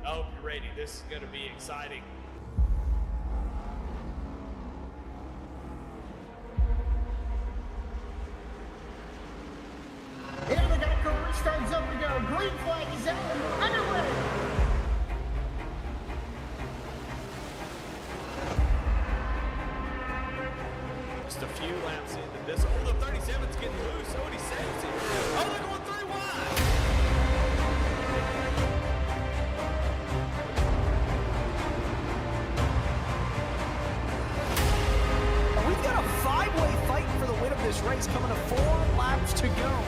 I hope you're ready. This is going to be exciting. And they got a car restarts up to go. Green flag is out and we're underway. Just a few laps into this. Oh, the 37's getting loose. Oh, and he saves it. Oh, they're going 3 wide. We've got a 5-way fight for the win of this race coming to 4 laps to go.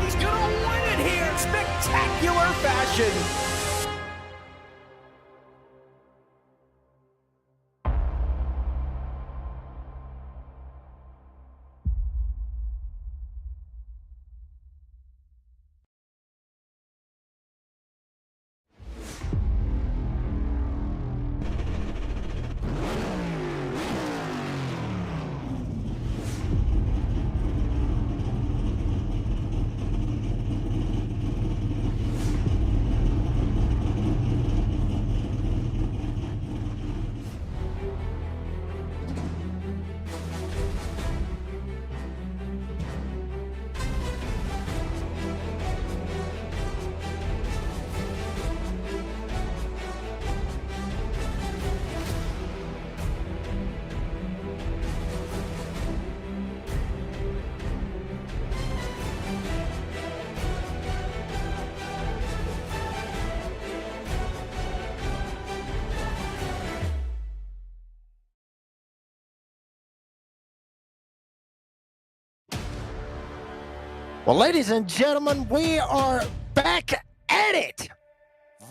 He's gonna win it here in spectacular fashion. Well, ladies and gentlemen, we are back at it.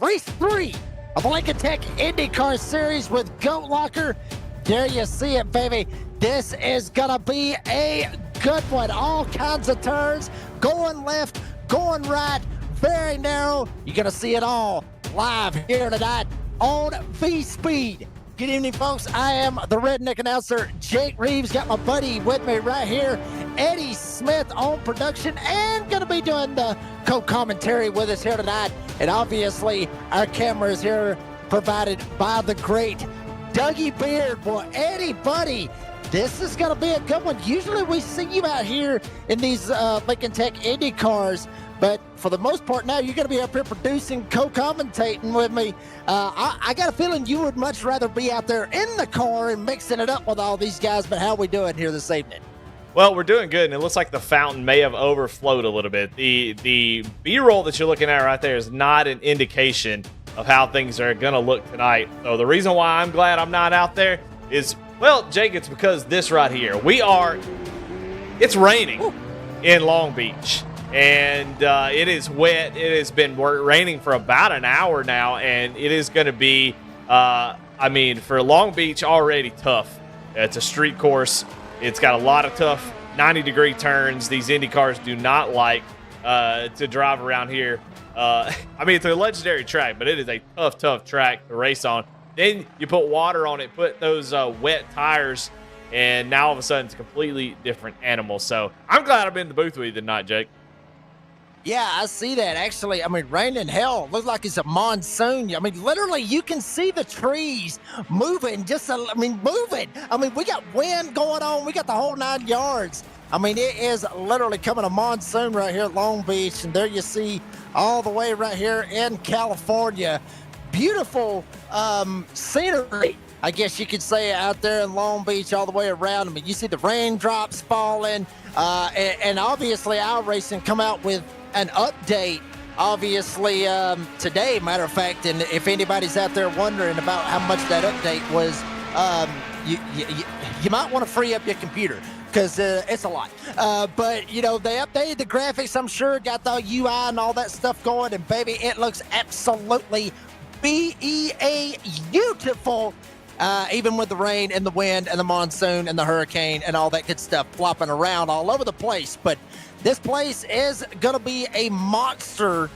Race 3 of the Lincoln Tech IndyCar Series with Goat Locker. There you see it, baby. This is going to be a good one. All kinds of turns, going left, going right, very narrow. You're going to see it all live here tonight on V-Speed. Good evening, folks. I am the redneck announcer, Jake Reeves. Got my buddy with me right here, Eddie Smith on production, and going to be doing the co-commentary with us here tonight. And obviously, our camera is here provided by the great Dougie Beard. Well, Eddie, buddy, this is going to be a good one. Usually we see you out here in these Lincoln Tech Indy cars, but for the most part now, you're going to be up here producing, co-commentating with me. I got a feeling you would much rather be out there in the car and mixing it up with all these guys, but how we doing here this evening? Well, we're doing good, and it looks like the fountain may have overflowed a little bit. The B-roll that you're looking at right there is not an indication of how things are going to look tonight. So the reason why I'm glad I'm not out there is, well, Jake, it's because this right here. It's raining in Long Beach, and it is wet. It has been raining for about an hour now, and it is going to be, for Long Beach, already tough. It's a street course. It's got a lot of tough 90-degree turns. These Indy cars do not like to drive around here. It's a legendary track, but it is a tough track to race on. Then you put water on it, put those wet tires, and now all of a sudden it's a completely different animal. So I'm glad I'm in the booth with you tonight, Jake. Yeah, I see that. Actually, rain in hell. Looks like it's a monsoon. Literally, you can see the trees moving. Moving. We got wind going on. We got the whole 9 yards. It is literally coming a monsoon right here at Long Beach. And there you see all the way right here in California. Beautiful scenery, I guess you could say, out there in Long Beach all the way around. You see the raindrops falling. And obviously, our racing come out with an update, obviously, today, matter of fact. And if anybody's out there wondering about how much that update was, you might want to free up your computer, because it's a lot. But, they updated the graphics, I'm sure, got the UI and all that stuff going, and baby, it looks absolutely beautiful, even with the rain and the wind and the monsoon and the hurricane and all that good stuff flopping around all over the place. But this place is going to be a monster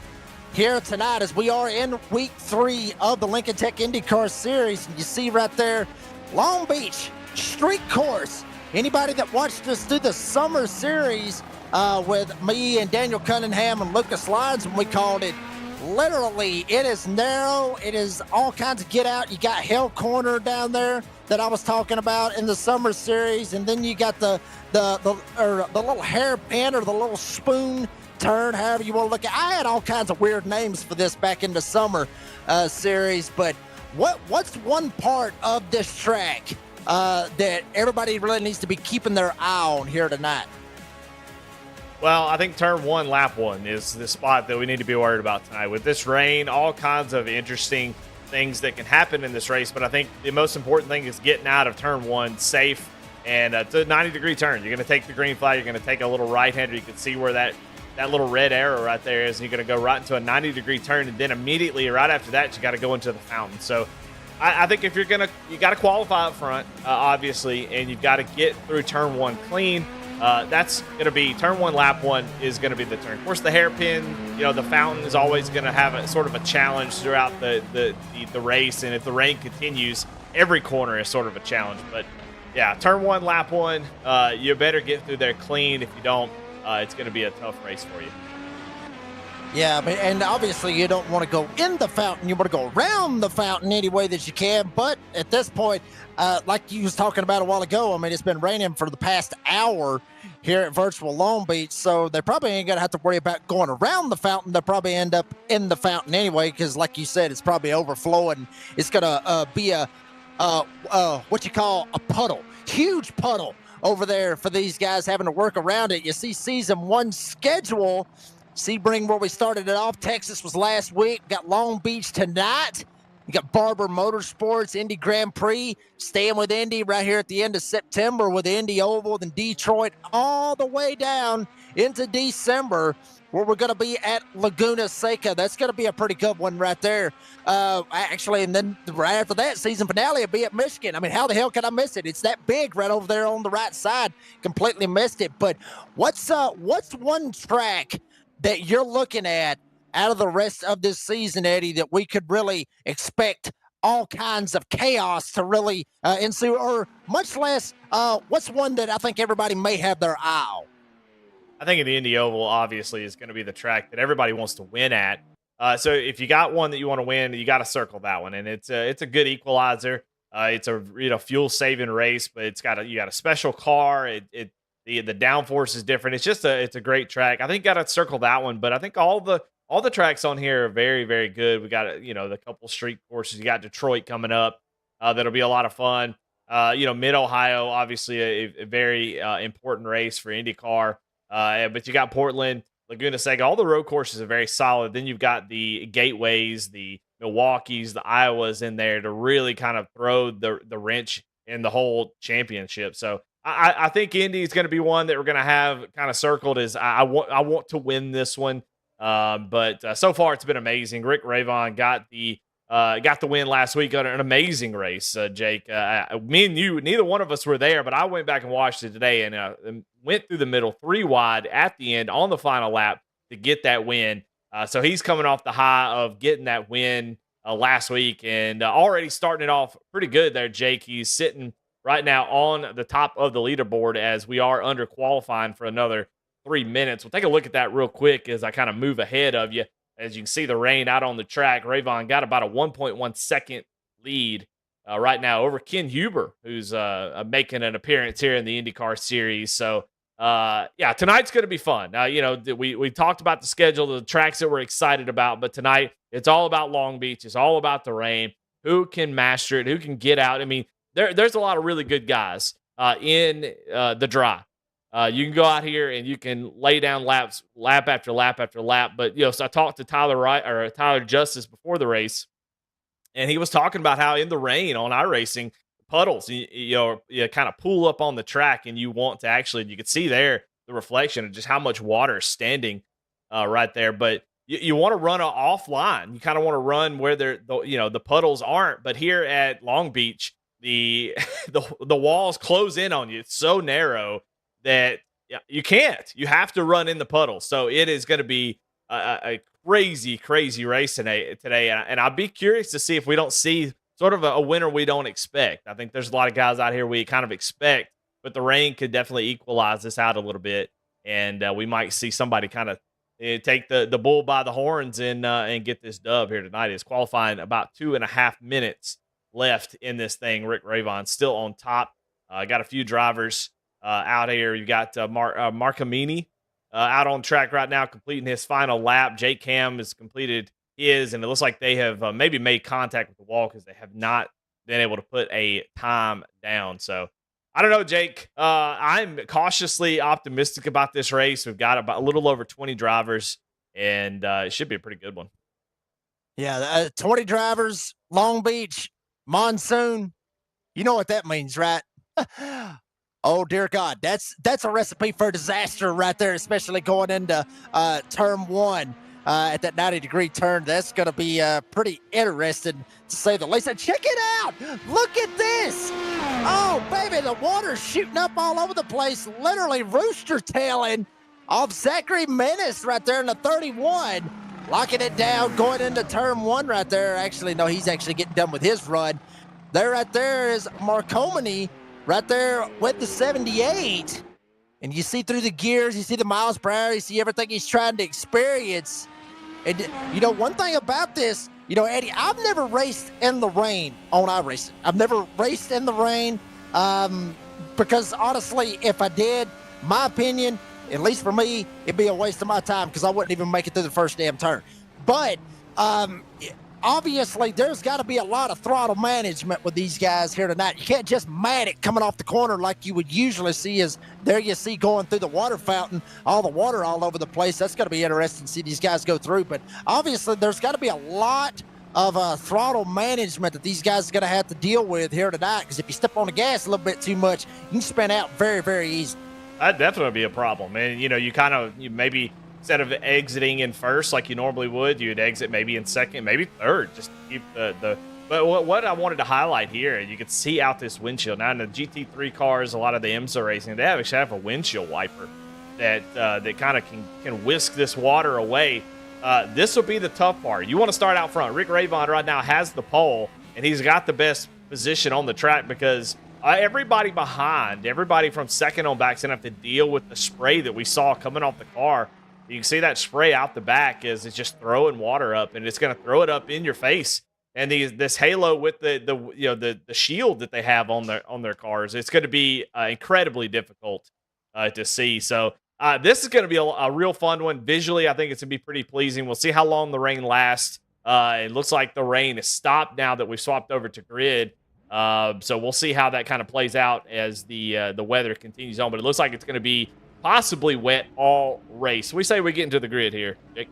here tonight as we are in week 3 of the Lincoln Tech IndyCar Series. And you see right there, Long Beach Street Course. Anybody that watched us do the summer series with me and Daniel Cunningham and Lucas Lyons, when we called it, literally, it is narrow. It is all kinds of get out. You got Hell Corner down there that I was talking about in the summer series, and then you got the little hairpin or the little spoon turn, however you want to look at it. I had all kinds of weird names for this back in the summer series, but what's one part of this track that everybody really needs to be keeping their eye on here tonight? Well, I think turn 1, lap 1 is the spot that we need to be worried about tonight. With this rain, all kinds of interesting things that can happen in this race, but I think the most important thing is getting out of turn 1 safe, and it's a 90-degree turn. You're going to take the green flag. You're going to take a little right-hander. You can see where that little red arrow right there is. You're going to go right into a 90-degree turn, and then immediately right after that, you got to go into the fountain. So I think if you got to qualify up front, obviously, and you've got to get through turn 1 clean. That's going to be turn 1, lap 1 is going to be the turn. Of course, the hairpin, the fountain is always going to have a sort of a challenge throughout the race. And if the rain continues, every corner is sort of a challenge. But yeah, turn 1, lap 1, you better get through there clean. If you don't, it's going to be a tough race for you. Yeah, and obviously you don't want to go in the fountain. You want to go around the fountain any way that you can. But at this point, like you was talking about a while ago, I mean, it's been raining for the past hour here at Virtual Long Beach, so they probably ain't going to have to worry about going around the fountain. They'll probably end up in the fountain anyway because, like you said, it's probably overflowing. It's going to be what you call a puddle, huge puddle over there for these guys having to work around it. You see season 1 schedule. Sebring, where we started it off. Texas was last week. Got Long Beach tonight. You got Barber Motorsports, Indy Grand Prix, staying with Indy right here at the end of September with the Indy Oval, then Detroit, all the way down into December, where we're going to be at Laguna Seca. That's going to be a pretty good one right there. Actually, and then right after that, season finale will be at Michigan. I mean, how the hell can I miss it? It's that big right over there on the right side. Completely missed it. But what's one track that you're looking at out of the rest of this season, Eddie, that we could really expect all kinds of chaos to really ensue, or much less, what's one that I think everybody may have their eye on? I think the Indy Oval obviously is going to be the track that everybody wants to win at. So if you got one that you want to win, you got to circle that one, and it's a good equalizer. It's a fuel saving race, but you got a special car. The downforce is different. It's a great track. I think got to circle that one, but I think all the tracks on here are very, very good. We got the couple street courses. You got Detroit coming up. That'll be a lot of fun. Mid Ohio, obviously a very important race for IndyCar. But you got Portland, Laguna Seca. All the road courses are very solid. Then you've got the gateways, the Milwaukees, the Iowas in there to really kind of throw the wrench in the whole championship. So I think Indy is going to be one that we're going to have kind of circled as I want to win this one. But so far it's been amazing. Rick Ravon got the win last week on an amazing race. Jake, me and you, neither one of us were there, but I went back and watched it today and went through the middle 3 wide at the end on the final lap to get that win. So he's coming off the high of getting that win last week and already starting it off pretty good there, Jake. He's sitting right now on the top of the leaderboard as we are under qualifying for another 3 minutes. We'll take a look at that real quick as I kind of move ahead of you. As you can see the rain out on the track, Ravon got about a 1.1 second lead right now over Ken Huber, who's making an appearance here in the IndyCar series. So, tonight's going to be fun. We talked about the schedule, the tracks that we're excited about, but tonight it's all about Long Beach. It's all about the rain. Who can master it? Who can get out? I mean, there's a lot of really good guys in the dry. You can go out here and you can lay down laps, lap after lap after lap. But so I talked to Tyler Justice before the race, and he was talking about how in the rain on iRacing puddles, you kind of pull up on the track, and you want to you can see there the reflection of just how much water is standing right there. But you want to run offline. You kind of want to run where the puddles aren't. But here at Long Beach, the walls close in on you. It's so narrow that you can't. You have to run in the puddle. So it is going to be a crazy race today. And I'll be curious to see if we don't see sort of a winner we don't expect. I think there's a lot of guys out here we kind of expect, but the rain could definitely equalize this out a little bit. And we might see somebody kind of take the bull by the horns and get this dub here tonight. It's qualifying about 2.5 minutes left in this thing. Rick Ravon still on top. Got a few drivers out here. You got Marcamini out on track right now, completing his final lap. Jake Cam has completed his, and it looks like they have maybe made contact with the wall because they have not been able to put a time down. So I don't know, Jake. I'm cautiously optimistic about this race. We've got about a little over 20 drivers, and it should be a pretty good one. Yeah, 20 drivers, Long Beach, monsoon. You know what that means, right? Oh, dear God. That's a recipe for disaster right there, especially going into turn one at that 90-degree turn. That's going to be pretty interesting, to say the least. And check it out. Look at this. Oh, baby, the water's shooting up all over the place, literally rooster tailing off Zachary Menace right there in the 31. Locking it down, going into turn one right there. Actually, no, he's actually getting done with his run. There right there is Marcomini right there with the 78. And you see through the gears, you see the miles per hour, you see everything he's trying to experience. And, you know, one thing about this, you know, Eddie, I've never raced in the rain on iRacing. I've never raced in the rain because, honestly, if I did, my opinion, at least for me, it'd be a waste of my time because I wouldn't even make it through the first damn turn. But obviously, there's got to be a lot of throttle management with these guys here tonight. You can't just man it coming off the corner like you would usually see. As there you see going through the water fountain, all the water all over the place. That's going to be interesting to see these guys go through. But obviously, there's got to be a lot of throttle management that these guys are going to have to deal with here tonight, because if you step on the gas a little bit too much, you can spin out very easy. That'd definitely be a problem. And, you know, you maybe instead of exiting in first like you normally would, you'd exit maybe in second, maybe third, just to keep the but what I wanted to highlight here, you could see out this windshield. Now in the GT3 cars, a lot of the IMSA racing, they actually have a windshield wiper that kind of can whisk this water away. This will be the tough part. You want to start out front. Rick Ravon right now has the pole, and he's got the best position on the track because everybody behind, everybody from second on back is going to have to deal with the spray that we saw coming off the car. You can see that spray out the back as it's just throwing water up, and it's going to throw it up in your face. And this halo with the shield that they have on their cars, it's going to be incredibly difficult to see. So this is going to be a real fun one. Visually, I think it's going to be pretty pleasing. We'll see how long the rain lasts. It looks like the rain has stopped now that we've swapped over to grid. So we'll see how that kind of plays out as the weather continues on. But it looks like it's going to be possibly wet all race. We say we get into the grid here, Jake.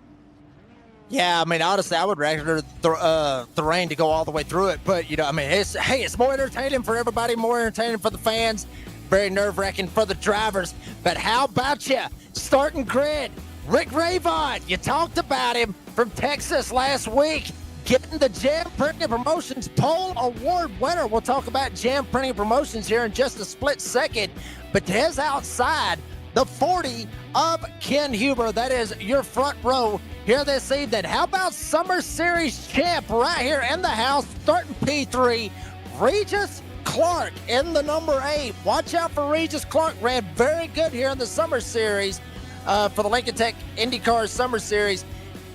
Yeah, I mean, honestly, I would rather the rain to go all the way through it. But, you know, I mean, it's more entertaining for everybody, more entertaining for the fans, very nerve-wracking for the drivers. But how about you? Starting grid, Rick Ravon. You talked about him from Texas last week, getting the Jam Printing Promotions Pole Award winner. We'll talk about Jam Printing Promotions here in just a split second. But his outside, the 40 of Ken Huber. That is your front row here this evening. How about Summer Series champ right here in the house, starting P3, Regis Clark in the number 8. Watch out for Regis Clark. Ran very good here in the Summer Series for the Lincoln Tech IndyCar Summer Series.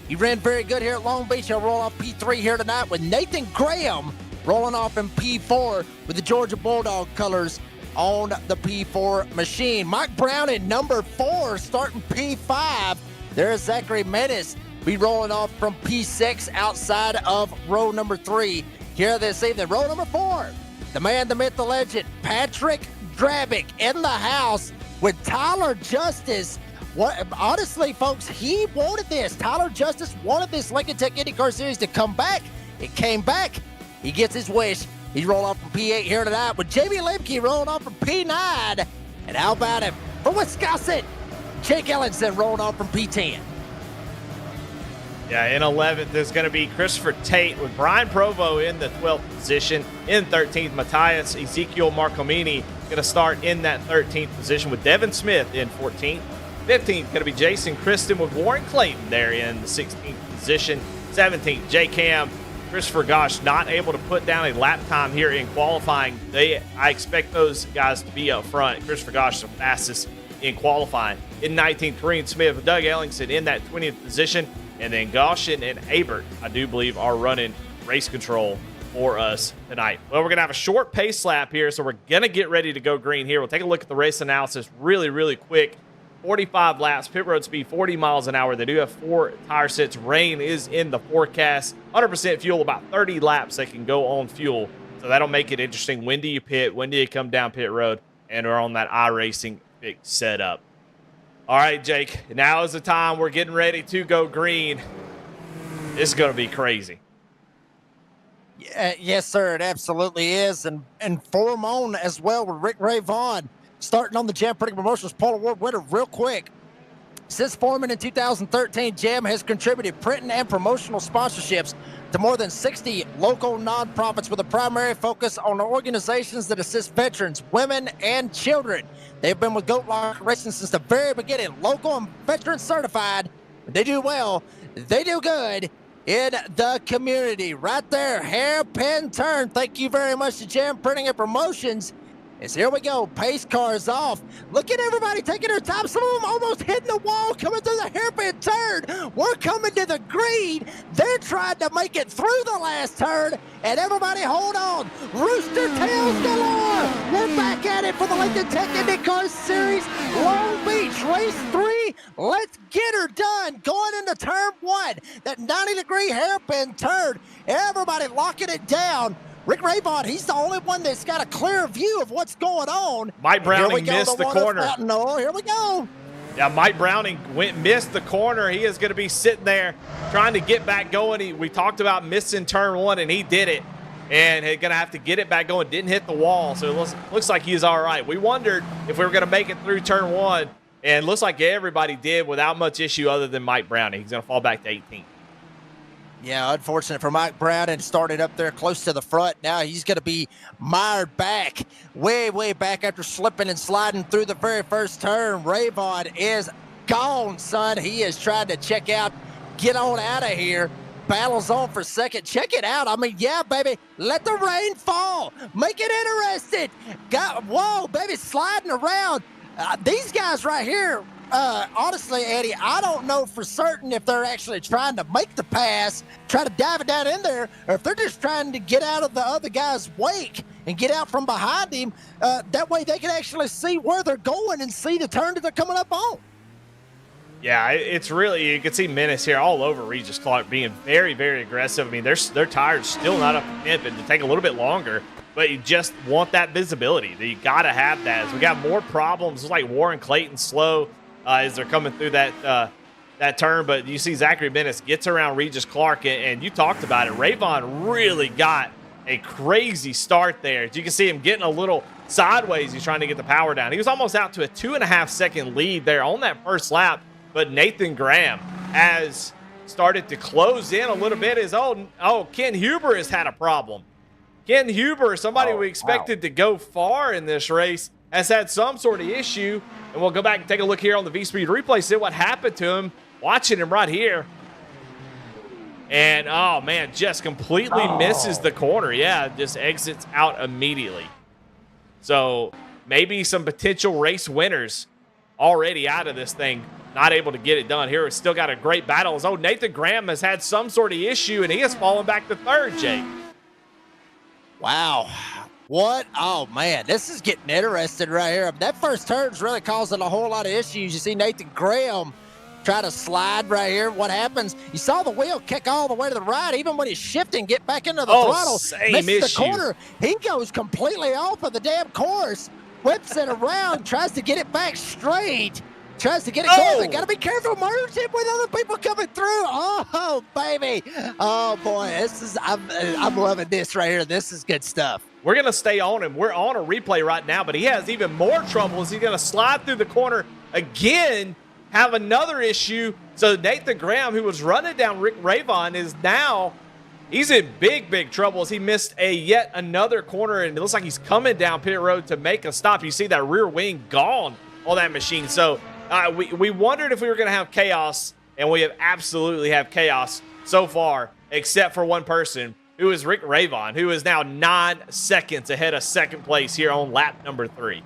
He ran very good here at Long Beach. He'll roll off P3 here tonight with Nathan Graham rolling off in P4 with the Georgia Bulldog colors on the P4 machine. Mike Brown in number 4 starting P5. There's Zachary Menace be rolling off from P6 outside of row number 3 here this evening. Row number 4, the man, the myth, the legend, Patrick Drabick in the house with Tyler Justice. Honestly, folks, he wanted this. Tyler Justice wanted this Lincoln Tech IndyCar Series to come back. It came back. He gets his wish. He's rolling off from P8 here tonight with Jamie Lemke rolling off from P9. And how about him from Wisconsin? Jake Ellenson rolling off from P10. Yeah, in 11th, there's going to be Christopher Tate with Brian Provo in the 12th position. In 13th, Matthias Ezekiel Marcomini going to start in that 13th position with Devin Smith in 14th. 15th, going to be Jason Kristen with Warren Clayton there in the 16th position. 17th, J Cam. Christopher Gosh not able to put down a lap time here in qualifying. I expect those guys to be up front. Christopher Gosh is the fastest in qualifying. In 19th, Kareem Smith with Doug Ellingson in that 20th position. And then Goshen and Abert, I do believe, are running race control for us tonight. Well, we're going to have a short pace lap here, so we're going to get ready to go green here. We'll take a look at the race analysis really, really quick. 45 laps, pit road speed 40 miles an hour. They do have 4 tire sets. Rain is in the forecast. 100% fuel, about 30 laps they can go on fuel. So that'll make it interesting. When do you pit? When do you come down pit road? And we're on that iRacing fix setup. All right, Jake, now is the time. We're getting ready to go green. This is going to be crazy. Yes, sir, it absolutely is. And form on as well with Rick Ray Vaughn. Starting on the Jam Printing Promotions Pole Award winner real quick. Since forming in 2013, Jam has contributed printing and promotional sponsorships to more than 60 local nonprofits with a primary focus on organizations that assist veterans, women, and children. They've been with Goat Locker Racing since the very beginning, local and veteran certified. They do well, they do good in the community. Right there, hairpin turn. Thank you very much to Jam Printing and Promotions. As here we go, pace cars off. Look at everybody taking their time. Some of them almost hitting the wall, coming through the hairpin turn. We're coming to the green. They're trying to make it through the last turn, and everybody hold on. Rooster tails galore. We're back at it for the Lincoln Tech IndyCar Series, Long Beach, race 3. Let's get her done. Going into turn 1, that 90-degree hairpin turn. Everybody locking it down. Rick Ray Vaughn, he's the only one that's got a clear view of what's going on. Mike Browning missed the corner. Here we go. Yeah, Mike Browning missed the corner. He is going to be sitting there trying to get back going. We talked about missing turn 1, and he did it. And he's going to have to get it back going. Didn't hit the wall, so it looks like he's all right. We wondered if we were going to make it through turn 1, and it looks like everybody did without much issue other than Mike Browning. He's going to fall back to 18th. Yeah, unfortunate for Mike Brown, and started up there close to the front. Now he's going to be mired back, way back after slipping and sliding through the very first turn. Ray Vaughn is gone, son. He is trying to check out, get on out of here. Battles on for second. Check it out. I mean, yeah, baby, let the rain fall. Make it interesting. Whoa, baby, sliding around. These guys right here, honestly, Eddie, I don't know for certain if they're actually trying to make the pass, try to dive it down in there, or if they're just trying to get out of the other guy's wake and get out from behind him. That way they can actually see where they're going and see the turn that they're coming up on. Yeah, it's really, you can see Menace here all over Regis Clark being very, very aggressive. I mean, their tires still not up to temp, and to take a little bit longer, but you just want that visibility. You got to have that. As we got more problems, it's like Warren Clayton slow as they're coming through that turn, but you see Zachary Menace gets around Regis Clark, and you talked about it. Ray Vaughn really got a crazy start there. As you can see him getting a little sideways. He's trying to get the power down. He was almost out to a 2.5-second lead there on that first lap, but Nathan Graham has started to close in a little bit. Ken Huber has had a problem. Ken Huber, somebody we expected to go far in this race, has had some sort of issue. And we'll go back and take a look here on the V-Speed replay, see what happened to him. Watching him right here. And, oh, man, just completely misses the corner. Yeah, just exits out immediately. So maybe some potential race winners already out of this thing, not able to get it done. Here, it's still got a great battle. Nathan Graham has had some sort of issue, and he has fallen back to third, Jake. Wow. What? Oh, man, this is getting interesting right here. That first turn's really causing a whole lot of issues. You see Nathan Graham try to slide right here. What happens? You saw the wheel kick all the way to the right. Even when he's shifting, get back into the throttle. Misses the corner. He goes completely off of the damn course, whips it around, tries to get it back straight. Tries to get it going. Got to be careful. Merging with other people coming through. Oh, baby. Oh, boy. I'm loving this right here. This is good stuff. We're going to stay on him. We're on a replay right now, but he has even more trouble as he's going to slide through the corner again, have another issue. So Nathan Graham, who was running down Rick Ray Vaughn, is now, he's in big trouble as he missed yet another corner, and it looks like he's coming down pit road to make a stop. You see that rear wing gone on that machine. So We wondered if we were going to have chaos, and we have absolutely have chaos so far, except for one person, who is Rick Ravon, who is now 9 seconds ahead of second place here on lap number 3.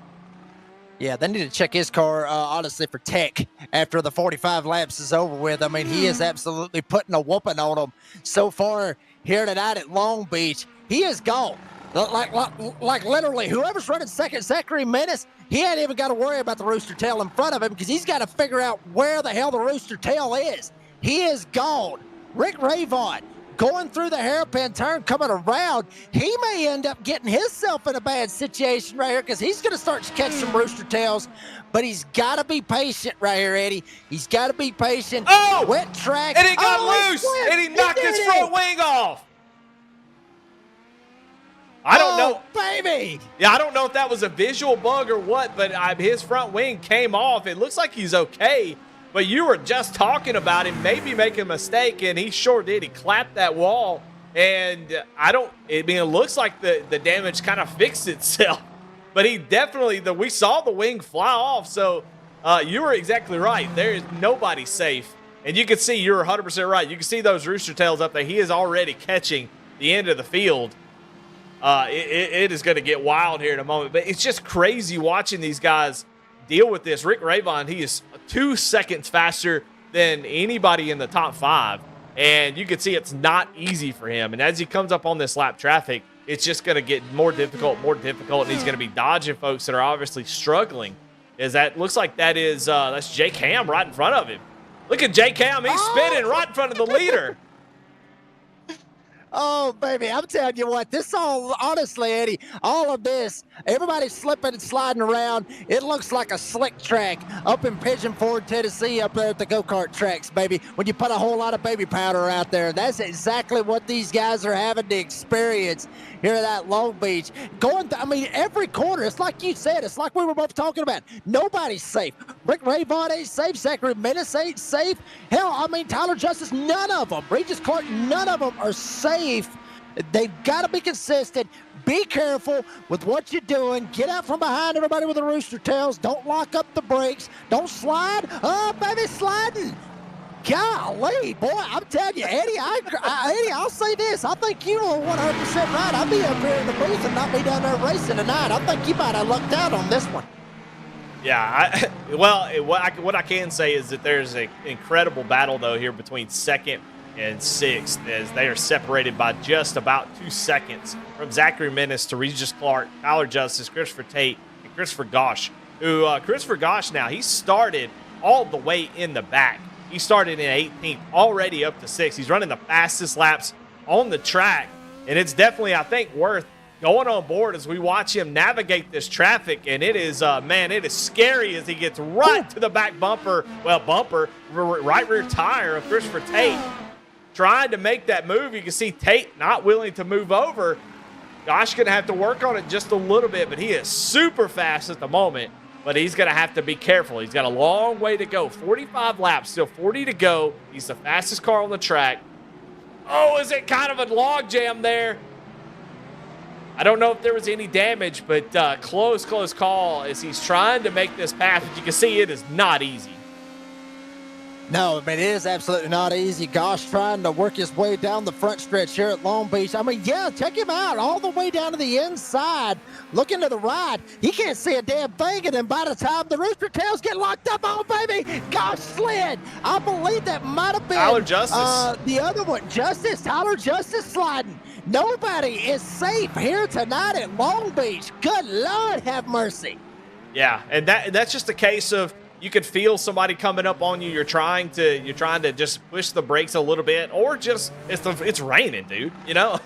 Yeah, they need to check his car, honestly, for tech after the 45 laps is over with. I mean, he is absolutely putting a whooping on them so far here tonight at Long Beach. He is gone. Like literally, whoever's running second, Zachary Menace, he ain't even got to worry about the rooster tail in front of him because he's got to figure out where the hell the rooster tail is. He is gone. Rick Ravon going through the hairpin turn, coming around. He may end up getting himself in a bad situation right here because he's going to start to catch some rooster tails. But he's got to be patient right here, Eddie. He's got to be patient. Oh! Wet track. And he got loose, and he knocked his front wing off. I don't know. Baby. Yeah, I don't know if that was a visual bug or what, but his front wing came off. It looks like he's okay, but you were just talking about him maybe making a mistake, and he sure did. He clapped that wall, and it looks like the damage kind of fixed itself, but he definitely, we saw the wing fly off, so you were exactly right. There is nobody safe, and you can see, you're 100% right. You can see those rooster tails up there. He is already catching the end of the field. It is going to get wild here in a moment, but it's just crazy watching these guys deal with this. Rick Ravon, he is 2 seconds faster than anybody in the top 5, and you can see it's not easy for him. And as he comes up on this lap traffic, it's just going to get more difficult, and he's going to be dodging folks that are obviously struggling. Looks like that's Jake Ham right in front of him. Look at Jake Ham, he's spinning right in front of the leader. Oh, baby, I'm telling you what, honestly, Eddie, all of this, everybody's slipping and sliding around. It looks like a slick track up in Pigeon Forge, Tennessee, up there at the go-kart tracks, baby, when you put a whole lot of baby powder out there. That's exactly what these guys are having to experience here at Long Beach. Every corner, it's like you said, it's like we were both talking about. Nobody's safe. Rick Ravon ain't safe. Zachary Menace ain't safe. Hell, Tyler Justice, none of them. Regis Clark, none of them are safe. They've got to be consistent. Be careful with what you're doing. Get out from behind everybody with the rooster tails. Don't lock up the brakes. Don't slide. Oh, baby, sliding. Golly, boy, I'm telling you, Eddie, Eddie, I'll say this. I think you are 100% right. I'll be up here in the booth and not be down there racing tonight. I think you might have lucked out on this one. Yeah, what I can say is that there's an incredible battle, though, here between second and sixth, as they are separated by just about 2 seconds from Zachary Menace to Regis Clark, Tyler Justice, Christopher Tate, and Christopher Gosch. Christopher Gosch now, he started all the way in the back. He started in 18th, already up to 6th. He's running the fastest laps on the track, and it's definitely, I think, worth going on board as we watch him navigate this traffic. And it is, it is scary as he gets right to the back right rear tire of Christopher Tate, trying to make that move. You can see Tate not willing to move over. Gosh, going to have to work on it just a little bit, but he is super fast at the moment. But he's going to have to be careful. He's got a long way to go. 45 laps, still 40 to go. He's the fastest car on the track. Oh, is it kind of a log jam there? I don't know if there was any damage, but close call as he's trying to make this pass. But you can see it is not easy. No, it is absolutely not easy. Gosh, trying to work his way down the front stretch here at Long Beach. Check him out all the way down to the inside, looking to the right. He can't see a damn thing, and then by the time the rooster tails get locked up on, baby, Gosh slid. I believe that might have been Tyler Justice. The other one, Tyler Justice sliding. Nobody is safe here tonight at Long Beach. Good Lord, have mercy. Yeah, and that's just a case of, you could feel somebody coming up on you. You're trying to just push the brakes a little bit, or just it's raining, dude. You know,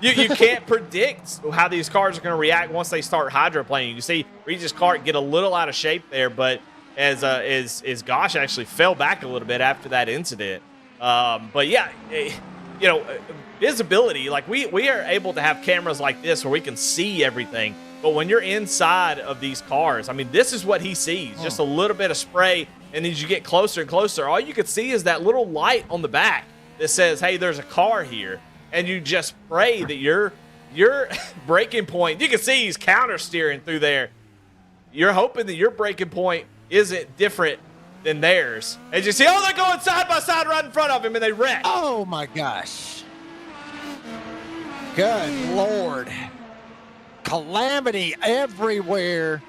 you can't predict how these cars are going to react once they start hydroplaning. You see Regis Clark get a little out of shape there, but as Gosh actually fell back a little bit after that incident. But yeah, visibility, like we are able to have cameras like this where we can see everything. But when you're inside of these cars, this is what he sees. Just a little bit of spray, and as you get closer and closer, all you can see is that little light on the back that says, hey, there's a car here. And you just pray that your braking point, you can see he's counter steering through there. You're hoping that your braking point isn't different than theirs. And you see, oh, they're going side by side right in front of him, and they wreck. Oh, my gosh. Good Lord. Calamity everywhere.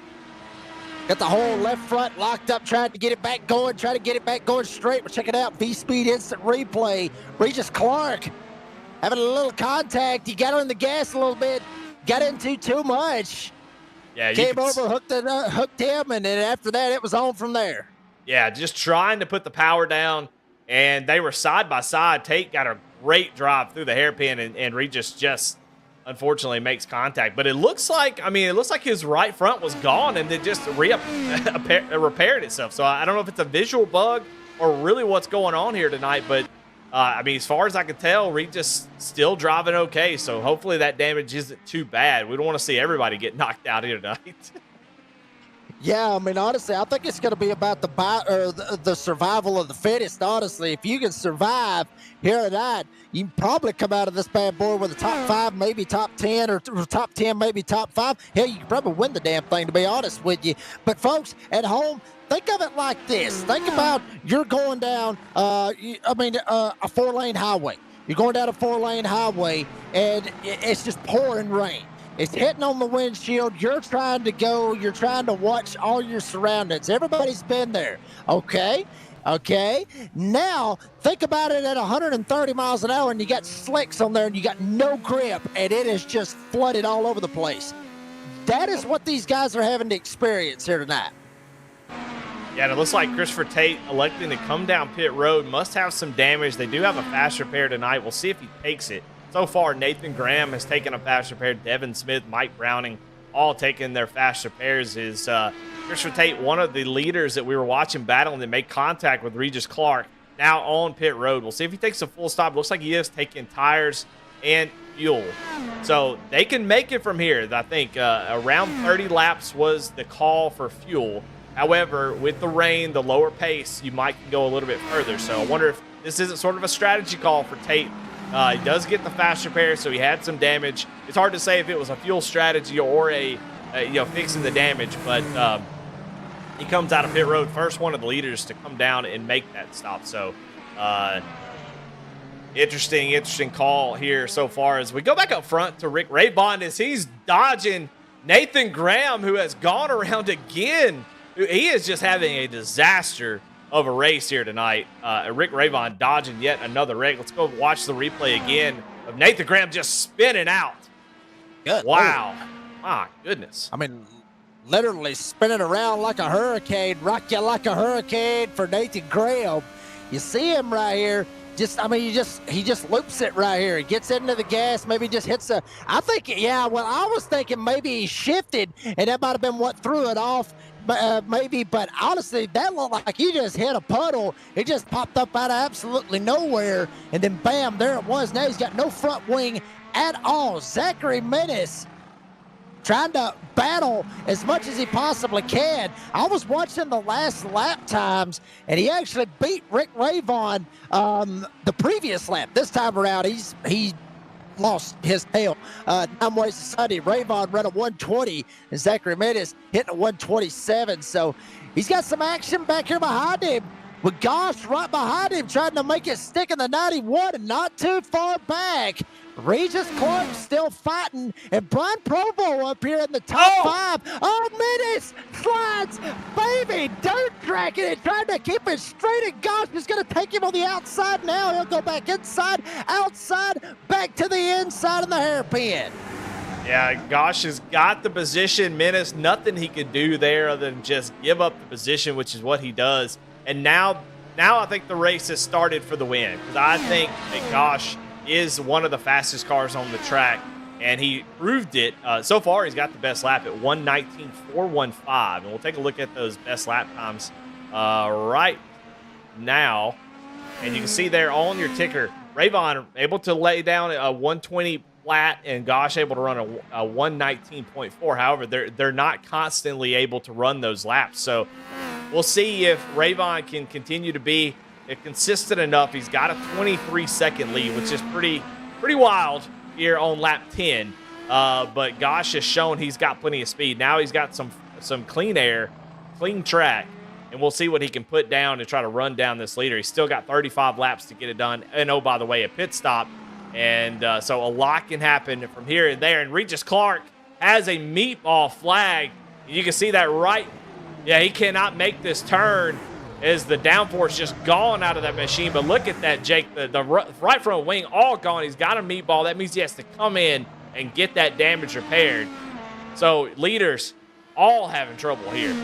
Got the whole left front locked up, trying to get it back going, straight. But check it out, V-Speed instant replay. Regis Clark having a little contact. He got on the gas a little bit, got into too much. Yeah, came over, hooked him, and then after that, it was on from there. Yeah, just trying to put the power down, and they were side by side. Tate got a great drive through the hairpin, and Regis just unfortunately makes contact. But it looks like his right front was gone, and it just repaired itself. So I don't know if it's a visual bug or really what's going on here tonight, but as far as I can tell, Regis still driving okay. So hopefully that damage isn't too bad. We don't want to see everybody get knocked out here tonight. Yeah, honestly, I think it's going to be about the survival of the fittest, honestly. If you can survive here tonight, you can probably come out of this bad boy with a top 5, maybe top 10, or top 10, maybe top 5. Hell, you can probably win the damn thing, to be honest with you. But, folks, at home, think of it like this. Think about you're going down, a 4-lane highway. You're going down a 4-lane highway, and it's just pouring rain. It's hitting on the windshield. You're trying to watch all your surroundings. Everybody's been there. Okay. Now, think about it at 130 miles an hour, and you got slicks on there, and you got no grip, and it is just flooded all over the place. That is what these guys are having to experience here tonight. Yeah, and it looks like Christopher Tate electing to come down pit road. Must have some damage. They do have a fast repair tonight. We'll see if he takes it. So far, Nathan Graham has taken a fast repair. Devin Smith, Mike Browning, all taking their fast repairs. Is Christopher Tate one of the leaders that we were watching battling that made contact with Regis Clark, now on pit road. We'll see if he takes a full stop. Looks like he is taking tires and fuel. So they can make it from here. I think around 30 laps was the call for fuel. However, with the rain, the lower pace, you might go a little bit further. So I wonder if this isn't sort of a strategy call for Tate. He does get the fast repair, so he had some damage. It's hard to say if it was a fuel strategy or a fixing the damage, but he comes out of pit road, first one of the leaders to come down and make that stop. So interesting call here so far. As we go back up front to Rick Raybon as he's dodging Nathan Graham, who has gone around again. He is just having a disaster of a race here tonight. Rick Raybon dodging yet another wreck. Let's go watch the replay again of Nathan Graham just spinning out. Good. Wow. My goodness. Literally spinning around like a hurricane, rock you like a hurricane for Nathan Graham. You see him right here. He just loops it right here. He gets into the gas, maybe just hits I was thinking maybe he shifted, and that might have been what threw it off. Maybe, but honestly, that looked like he just hit a puddle. It just popped up out of absolutely nowhere, and then bam, there it was. Now he's got no front wing at all. Zachary Menace trying to battle as much as he possibly can. I was watching the last lap times, and he actually beat Rick Raybon the previous lap. This time around, he lost his tail. 9 ways to Sunday. Raybon ran a 120, and Zachary Menace hitting a 127. So he's got some action back here behind him, with Gosh right behind him trying to make it stick in the 91 and not too far back. Regis Clark still fighting, and Brian Provo up here in the top 5. Oh, Menace slides, baby, dirt tracking it, trying to keep it straight, and Gosh is going to take him on the outside now. He'll go back inside, outside, back to the inside of the hairpin. Yeah, Gosh has got the position. Menace, nothing he could do there other than just give up the position, which is what he does. And now I think the race has started for the win, because I think that Gosh is one of the fastest cars on the track, and he proved it. So far, he's got the best lap at 1:19.415, and we'll take a look at those best lap times right now. And you can see there on your ticker, Raybon able to lay down a 120 flat, and Gosh able to run a 1:19.4. However, they're not constantly able to run those laps, so we'll see if Raybon can continue to be consistent enough. He's got a 23-second lead, which is pretty wild here on lap 10. But Gosh has shown he's got plenty of speed. Now he's got some clean air, clean track, and we'll see what he can put down to try to run down this leader. He's still got 35 laps to get it done. And oh, by the way, a pit stop. And so a lot can happen from here and there. And Regis Clark has a meatball flag. You can see that right. Yeah, he cannot make this turn as the downforce just gone out of that machine. But look at that, Jake. The right front wing all gone. He's got a meatball. That means he has to come in and get that damage repaired. So leaders all having trouble here.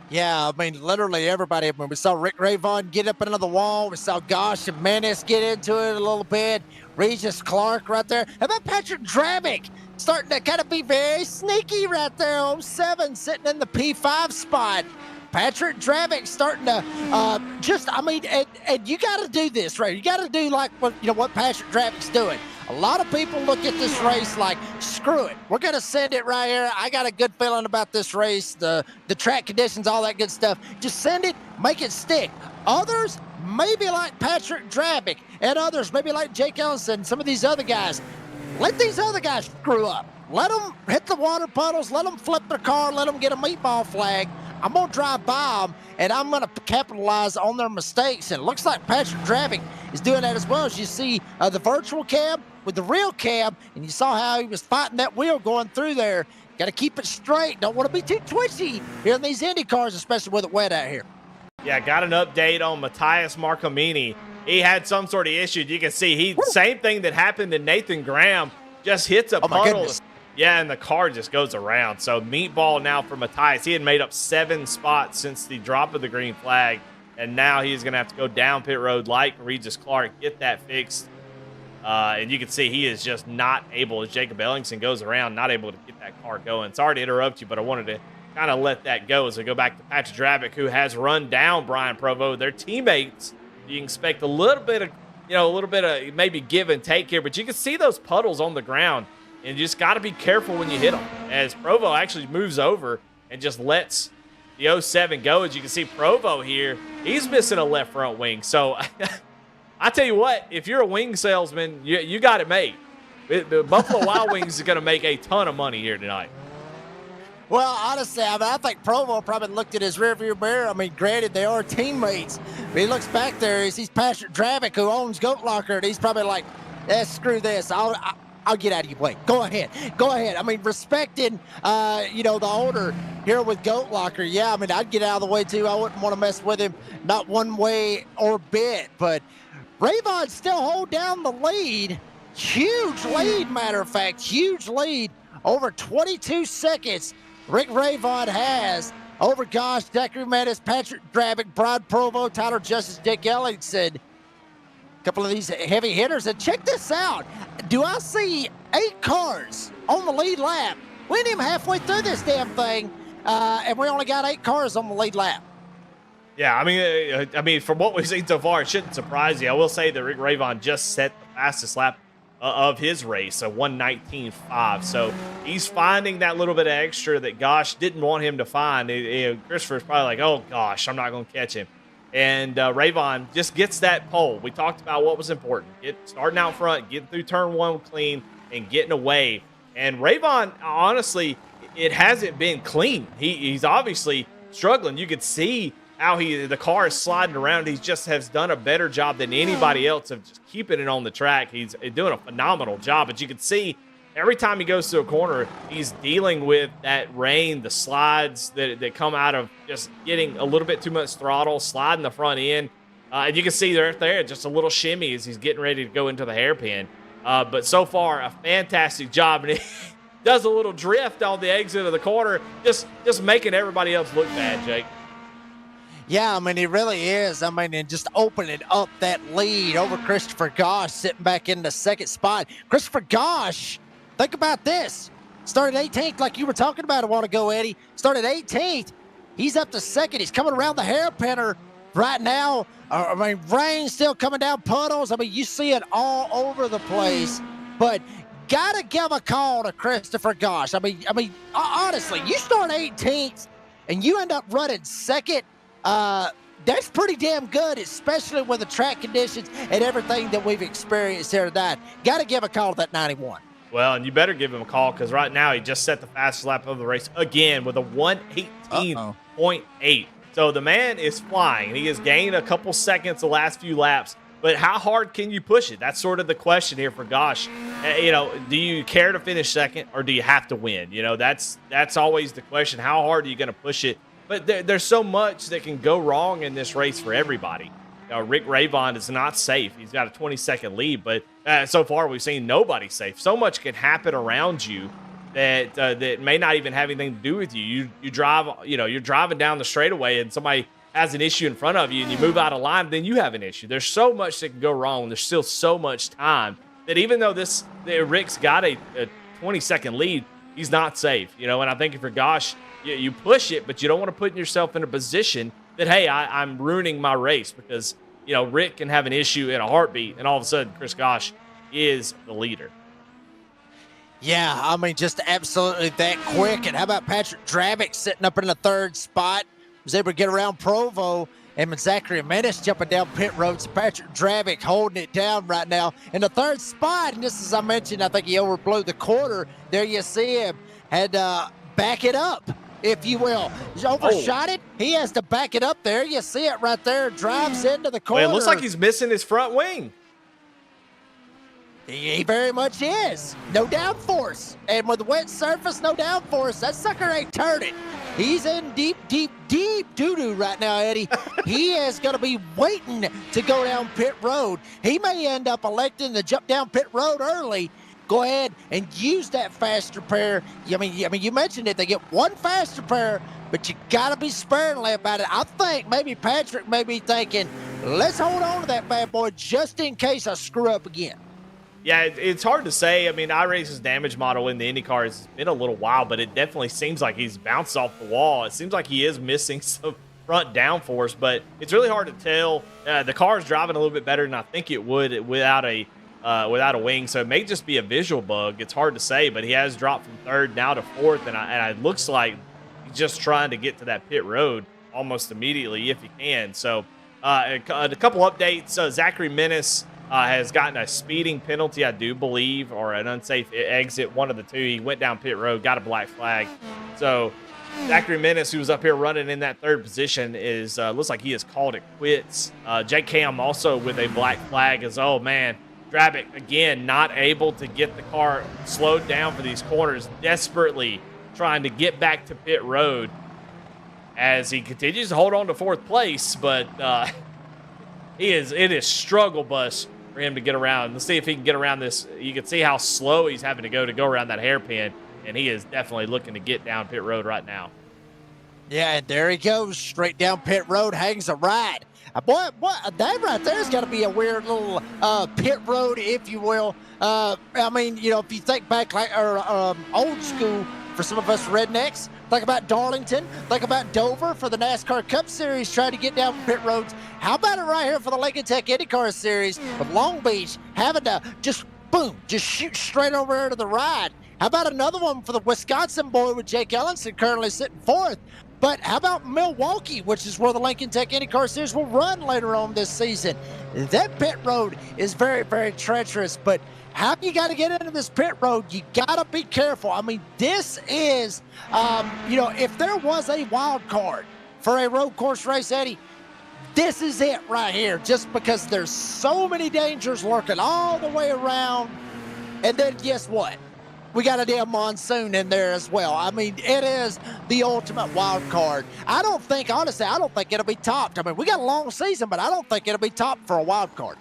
Yeah, I mean, literally everybody. I mean, we saw Rick Ravon get up into the wall. We saw Gosh and Menace get into it a little bit. Regis Clark right there. How about Patrick Drabick starting to kind of be very sneaky right there. 07 sitting in the P5 spot. Patrick Drabick starting to and you got to do this, right? You got to do like what Patrick Drabick's doing. A lot of people look at this race like, screw it. We're going to send it right here. I got a good feeling about this race, the track conditions, all that good stuff. Just send it, make it stick. Others, maybe like Patrick Drabick, and others, maybe like Jake Ellison, some of these other guys, let these other guys screw up. Let them hit the water puddles. Let them flip their car. Let them get a meatball flag. I'm going to drive by them, and I'm going to capitalize on their mistakes. And it looks like Patrick Drabick is doing that as well. As you see the virtual cam with the real cam, and you saw how he was fighting that wheel going through there. Got to keep it straight. Don't want to be too twitchy here in these Indy cars, especially with it wet out here. Yeah, got an update on Matthias Marcomini. He had some sort of issue. You can see same thing that happened to Nathan Graham, just hits a puddle. Goodness. Yeah, and the car just goes around. So meatball now for Matthias. He had made up 7 spots since the drop of the green flag, and now he's going to have to go down pit road like Regis Clark, get that fixed. And you can see he is just not able, as Jacob Ellingson goes around, not able to get that car going. Sorry to interrupt you, but I wanted to kind of let that go as we go back to Patrick Drabick, who has run down Brian Provo. Their teammates, you can expect a little bit of maybe give and take here, but you can see those puddles on the ground. And you just got to be careful when you hit them. As Provo actually moves over and just lets the 07 go. As you can see, Provo here, he's missing a left front wing. So I tell you what, if you're a wing salesman, you got it made. The Buffalo Wild Wings is going to make a ton of money here tonight. Well, honestly, I think Provo probably looked at his rearview mirror. I mean, granted, they are teammates. But he looks back there. He sees Patrick Drabick, who owns Goat Locker, and he's probably like, screw this. I'll get out of your way. Go ahead. I mean, respecting, the owner here with Goat Locker. Yeah, I mean, I'd get out of the way too. I wouldn't want to mess with him, not one way or bit. But Ravon still hold down the lead. Huge lead, matter of fact. Huge lead. Over 22 seconds, Rick Ravon has over Gosh, Zachary Menace, Patrick Drabick, Brian Provo, Tyler Justice, Dick Ellingson. Couple of these heavy hitters, and check this out. Do I see 8 cars on the lead lap? We ain't even halfway through this damn thing, and we only got 8 cars on the lead lap. Yeah, I mean, from what we've seen so far, it shouldn't surprise you. I will say that Rick Ravon just set the fastest lap of his race, a 1:19.5. So he's finding that little bit of extra that Gosh didn't want him to find. Christopher's probably like, oh gosh, I'm not going to catch him. And Ravon just gets that pole. We talked about what was important. Starting out front, getting through turn 1 clean, and getting away. And Ravon, honestly, it hasn't been clean. He's obviously struggling. You could see how the car is sliding around. He just has done a better job than anybody else of just keeping it on the track. He's doing a phenomenal job. But you can see every time he goes to a corner, he's dealing with that rain, the slides that come out of just getting a little bit too much throttle, sliding the front end. And you can see there just a little shimmy as he's getting ready to go into the hairpin. But so far, a fantastic job. And he does a little drift on the exit of the corner, just making everybody else look bad, Jake. Yeah, I mean, he really is. I mean, and just opening up that lead over Christopher Gosh, sitting back in the second spot. Christopher Gosh, think about this. Started 18th like you were talking about a while ago, Eddie. Started 18th. He's up to second. He's coming around the hairpinner right now. I mean, rain still coming down, puddles. I mean, you see it all over the place. But got to give a call to Christopher Gosh. I mean, honestly, you start 18th and you end up running second. That's pretty damn good, especially with the track conditions and everything that we've experienced here tonight. Got to give a call to that 91. Well, and you better give him a call because right now he just set the fastest lap of the race again with a 1:18.8. So the man is flying. He has gained a couple seconds the last few laps, but how hard can you push it? That's sort of the question here for Gosh. Do you care to finish second or do you have to win? That's always the question. How hard are you going to push it? But there's so much that can go wrong in this race for everybody. Rick Ravon is not safe. He's got a 20-second lead, but so far we've seen nobody safe. So much can happen around you that may not even have anything to do with you. You drive, you're driving down the straightaway and somebody has an issue in front of you and you move out of line, then you have an issue. There's so much that can go wrong. There's still so much time that even though Rick's got a 20-second lead, he's not safe. And I think if you're Gosh, you push it, but you don't want to put yourself in a position that, hey, I'm ruining my race because, Rick can have an issue in a heartbeat, and all of a sudden Chris Gosh is the leader. Yeah, I mean, just absolutely that quick. And how about Patrick Dravick sitting up in the third spot? Was able to get around Provo, and Zachary Menace jumping down pit road. So Patrick Dravick holding it down right now in the third spot. And just as I mentioned, I think he overblew the quarter. There you see him. Had to back it up, if you will. He's overshot it. He has to back it up there. You see it right there. Drives into the corner. Well, it looks like he's missing his front wing. He very much is. No downforce. And with the wet surface, no downforce. That sucker ain't turning. He's in deep doo-doo right now, Eddie. He is going to be waiting to go down pit road. He may end up electing to jump down pit road early. Go ahead and use that faster pair. I mean, you mentioned it. They get one faster pair, but you got to be sparingly about it. I think maybe Patrick may be thinking, let's hold on to that bad boy just in case I screw up again. Yeah, it's hard to say. I mean, iRace's damage model in the IndyCar has been a little while, but it definitely seems like he's bounced off the wall. It seems like he is missing some front downforce, but it's really hard to tell. The car is driving a little bit better than I think it would without a wing, so it may just be a visual bug. It's hard to say, but he has dropped from third now to fourth, and it looks like he's just trying to get to that pit road almost immediately if he can. So a couple updates. Zachary Menace has gotten a speeding penalty, I do believe, or an unsafe exit, one of the two. He went down pit road, got a black flag. So Zachary Menace, who was up here running in that third position, looks like he has called it quits. Jake Cam also with a black flag man, Dravick, again, not able to get the car slowed down for these corners, desperately trying to get back to pit road as he continues to hold on to fourth place, but it is struggle bus for him to get around. Let's see if he can get around this. You can see how slow he's having to go around that hairpin, and he is definitely looking to get down pit road right now. Yeah, and there he goes, straight down pit road, hangs a ride. Boy, that right there's got to be a weird little pit road, if you will. I mean, if you think back old school for some of us rednecks, think about Darlington, think about Dover for the NASCAR Cup Series trying to get down pit roads. How about it right here for the Lincoln Tech IndyCar Series with Long Beach having to just shoot straight over there to the right. How about another one for the Wisconsin boy with Jake Ellenson currently sitting fourth? But how about Milwaukee, which is where the Lincoln Tech IndyCar Series will run later on this season? That pit road is very, very treacherous, but how you got to get into this pit road, you got to be careful. I mean, this is, if there was a wild card for a road course race, Eddie, this is it right here, just because there's so many dangers lurking all the way around. And then guess what? We got a damn monsoon in there as well. I mean, it is the ultimate wild card. Honestly, I don't think it'll be topped. I mean, we got a long season, but I don't think it'll be topped for a wild card.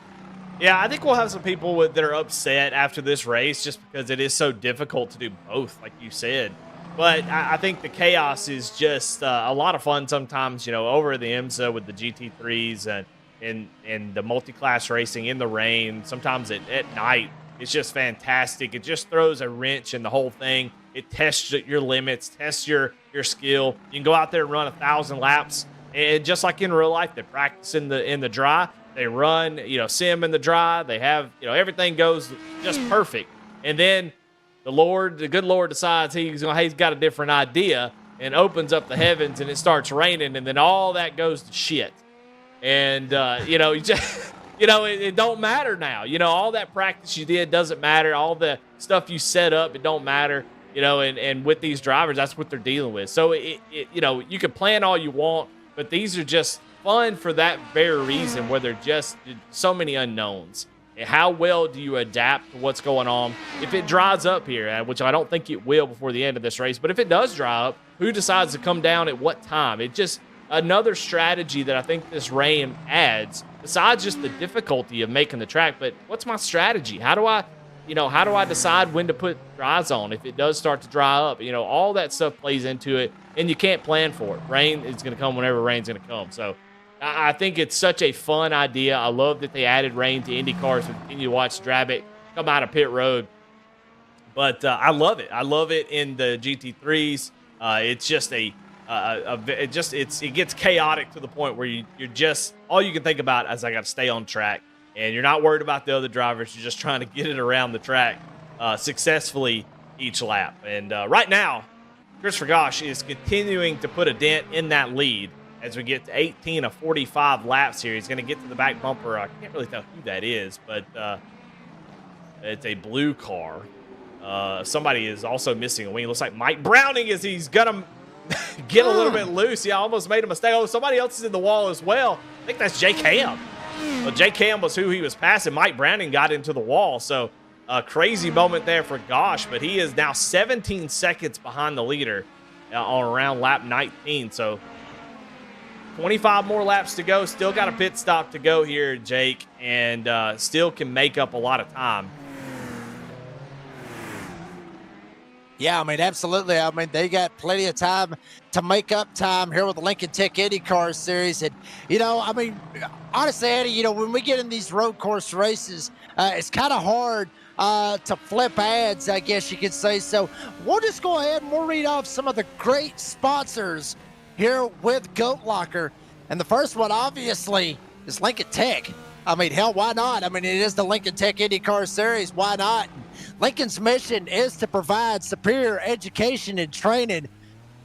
Yeah, I think we'll have some people that are upset after this race just because it is so difficult to do both, like you said. But I think the chaos is just a lot of fun sometimes, over the IMSA with the GT3s and the multi-class racing in the rain, sometimes at night. It's just fantastic. It just throws a wrench in the whole thing. It tests your limits, tests your skill. You can go out there and run 1,000 laps, and just like in real life, they practice in the dry. They run, sim in the dry. They have, everything goes just perfect. And then the good Lord decides he's got a different idea and opens up the heavens, and it starts raining, and then all that goes to shit. And you just. It don't matter now. All that practice you did doesn't matter. All the stuff you set up, it don't matter. And with these drivers, that's what they're dealing with. So, you can plan all you want, but these are just fun for that very reason, where they're just so many unknowns. How well do you adapt to what's going on? If it dries up here, which I don't think it will before the end of this race, but if it does dry up, who decides to come down at what time? It just another strategy that I think this rain adds, besides just the difficulty of making the track. But what's my strategy? How do I decide when to put dries on if it does start to dry up? All that stuff plays into it, and you can't plan for it. Rain is going to come whenever rain's going to come. So I think it's such a fun idea. I love that they added rain to Indy cars. We continue to watch Drabick come out of pit road. But I love it. I love it in the GT3s. It's just it gets chaotic to the point where you're just, all you can think about is I got to stay on track, and you're not worried about the other drivers. You're just trying to get it around the track successfully each lap. And right now, Christopher Gosch is continuing to put a dent in that lead as we get to 18 of 45 laps here. He's going to get to the back bumper. I can't really tell who that is, but it's a blue car. Somebody is also missing a wing. It looks like Mike Browning, as he's going to get a little bit loose. He almost made a mistake. Oh, somebody else is in the wall as well. I think that's Jake Ham. Well, Jake Ham was who he was passing. Mike Browning got into the wall. So a crazy moment there for Gosch, but he is now 17 seconds behind the leader on around lap 19. So 25 more laps to go. Still got a pit stop to go here, Jake, and still can make up a lot of time. Yeah, I mean, absolutely. I mean, they got plenty of time to make up time here with the Lincoln Tech Indy Car Series. And, I mean, honestly, Eddie, when we get in these road course races, it's kind of hard to flip ads, I guess you could say. So we'll just go ahead and we'll read off some of the great sponsors here with Goat Locker. And the first one, obviously, is Lincoln Tech. I mean, hell, why not? I mean, it is the Lincoln Tech IndyCar Series. Why not? Lincoln's mission is to provide superior education and training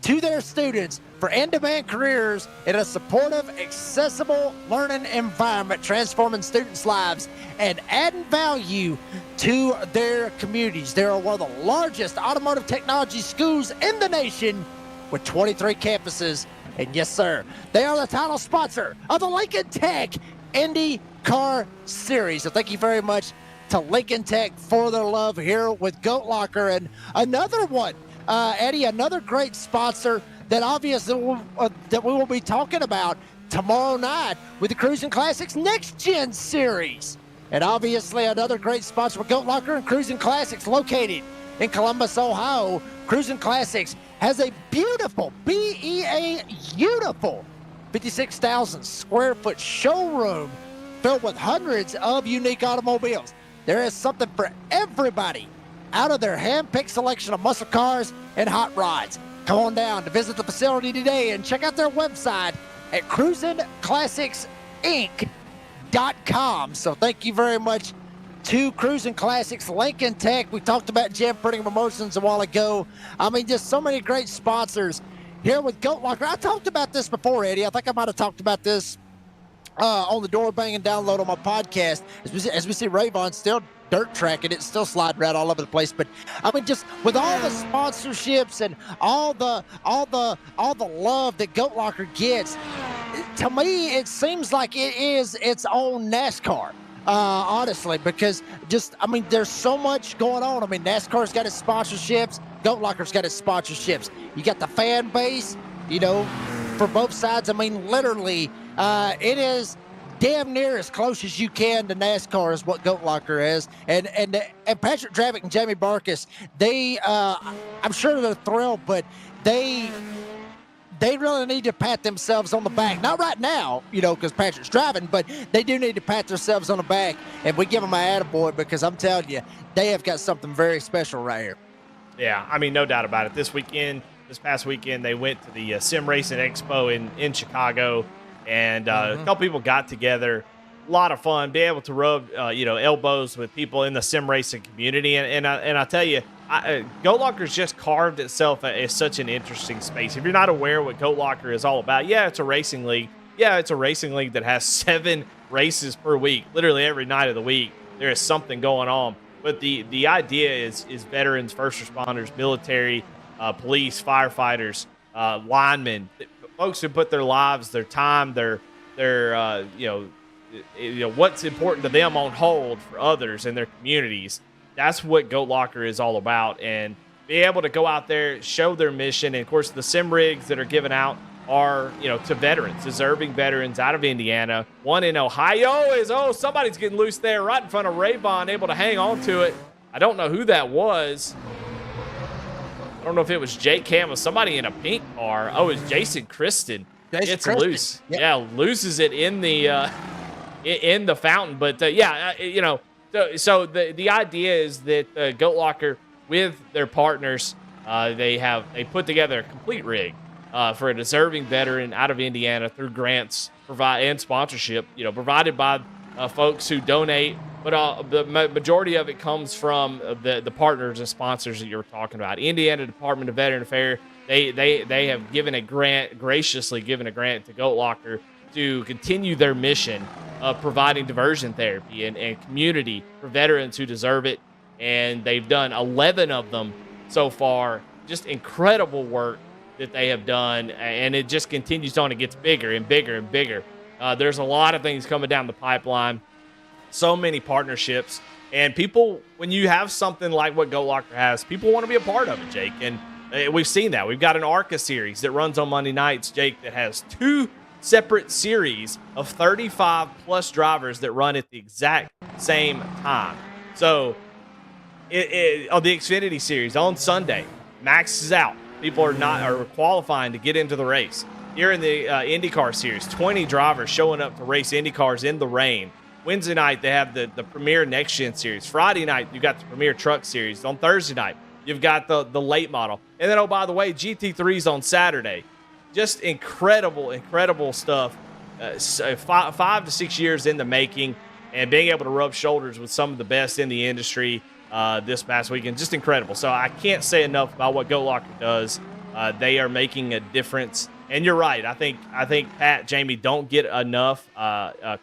to their students for in-demand careers in a supportive, accessible learning environment, transforming students' lives and adding value to their communities. They are one of the largest automotive technology schools in the nation with 23 campuses. And yes, sir, they are the title sponsor of the Lincoln Tech Indy Car Series. So thank you very much to Lincoln Tech for their love here with Goat Locker. And another one, Eddie, another great sponsor that obviously that we will be talking about tomorrow night with the Cruising Classics Next Gen Series. And obviously another great sponsor with Goat Locker and Cruising Classics located in Columbus, Ohio. Cruising Classics has a beautiful, beautiful 56,000 square foot showroom filled with hundreds of unique automobiles. There is something for everybody out of their hand-picked selection of muscle cars and hot rods. Come on down to visit the facility today and check out their website at cruisingclassicsinc.com. So thank you very much to Cruising Classics, Lincoln Tech. We talked about Jim Printing Promotions a while ago. I mean, just so many great sponsors here with Goat Locker. I talked about this before, Eddie. I think I might have talked about this on the Door Bang and Download on my podcast. As we see Rayvon still dirt tracking it, still sliding around all over the place. But I mean, just with all the sponsorships and all the love that Goat Locker gets, to me, it seems like it is its own NASCAR. Honestly, because there's so much going on. I mean, NASCAR's got its sponsorships. Goat Locker's got its sponsorships. You got the fan base, for both sides. I mean, literally, it is damn near as close as you can to NASCAR is what Goat Locker is. And Patrick Dravick and Jamie Barkas, they, I'm sure they're thrilled, but they really need to pat themselves on the back. Not right now, because Patrick's driving, but they do need to pat themselves on the back. And we give them an attaboy because I'm telling you, they have got something very special right here. Yeah, I mean, no doubt about it. This past weekend, they went to the Sim Racing Expo in Chicago, and a couple people got together. A lot of fun, be able to rub, elbows with people in the sim racing community. And I tell you, Goat Locker's just carved itself as such an interesting space. If you're not aware what Goat Locker is all about, yeah, it's a racing league. Yeah, it's a racing league that has 7 races per week. Literally every night of the week, there is something going on. But the idea is veterans, first responders, military, police, firefighters, linemen, folks who put their lives, their time, their what's important to them on hold for others in their communities. That's what Goat Locker is all about, and be able to go out there, show their mission. And of course, the sim rigs that are given out are, to veterans, deserving veterans out of Indiana. One in Ohio is, somebody's getting loose there right in front of Rayvon, able to hang on to it. I don't know who that was. I don't know if it was Jake Cam or somebody in a pink car. Oh, it's Jason Kristen. Gets loose. Yep. Yeah, loses it in the fountain. But so the idea is that Goat Locker with their partners, they put together a complete rig for a deserving veteran out of Indiana through grants and sponsorship, provided by folks who donate. But the majority of it comes from the partners and sponsors that you were talking about. Indiana Department of Veteran Affairs, they have graciously given a grant to Goat Locker to continue their mission of providing diversion therapy and community for veterans who deserve it. And they've done 11 of them so far. Just incredible work that they have done, and it just continues on. It gets bigger and bigger and bigger. There's a lot of things coming down the pipeline, so many partnerships, and people, when you have something like what Goat Locker has, people want to be a part of it, Jake, and we've seen that. We've got an ARCA series that runs on Monday nights, Jake, that has 2 separate series of 35 plus drivers that run at the exact same time. So on the Xfinity series on Sunday, Max is out. People are qualifying to get into the race. Here in the IndyCar series, 20 drivers showing up to race IndyCars in the rain. Wednesday night, they have the Premier Next Gen series. Friday night, you got the Premier Truck series. On Thursday night, you've got the late model. And then, by the way, GT3s on Saturday. Just incredible stuff. 5 to 6 years in the making, and being able to rub shoulders with some of the best in the industry this past weekend. Just incredible. So I can't say enough about what Goat Locker does. They are making a difference. And you're right. I think Pat, Jamie don't get enough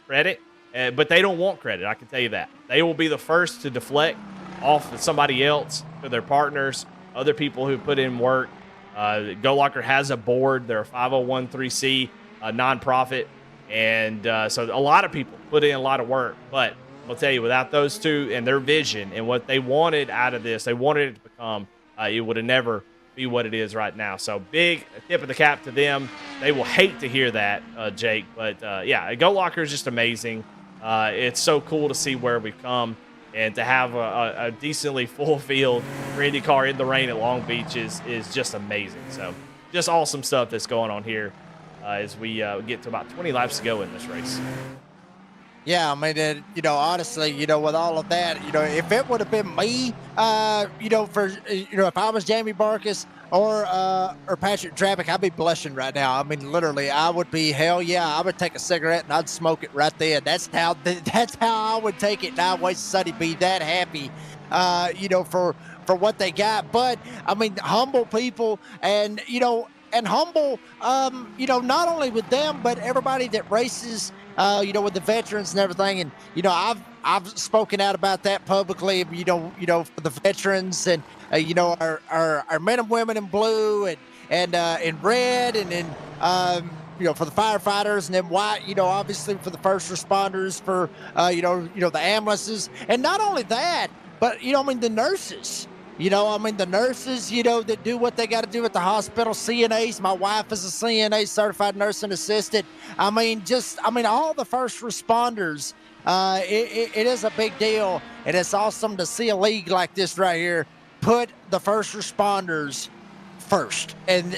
credit, but they don't want credit. I can tell you that. They will be the first to deflect off of somebody else, to their partners, other people who put in work. Goat Locker has a board. They're a 501(c)(3) nonprofit. And so a lot of people put in a lot of work. But I'll tell you, without those two and their vision and what they wanted out of this, they wanted it to become, it would have never be what it is right now. So big tip of the cap to them. They will hate to hear that, Jake. But, Goat Locker is just amazing. It's so cool to see where we've come. And to have a decently full field for IndyCar in the rain at Long Beach is just amazing. So just awesome stuff that's going on here as we get to about 20 laps to go in this race. Yeah, I mean, honestly, with all of that, if it would have been me, if I was Jamie Barkus or Patrick Travick, I'd be blushing right now. I mean, literally, I would be, hell yeah, I would take a cigarette and I'd smoke it right there. That's how I would take it. And I'd wait Sonny be that happy, for what they got. But I mean, humble people, and humble, not only with them, but everybody that races. With the veterans and everything. And, I've spoken out about that publicly, for the veterans and, our men and women in blue and in red, and then, for the firefighters, and then white, obviously for the first responders, for, the ambulances. And not only that, but, the nurses. The nurses, that do what they got to do at the hospital, CNAs. My wife is a CNA, certified nursing assistant. All the first responders. It is a big deal, and it's awesome to see a league like this right here put the first responders first, and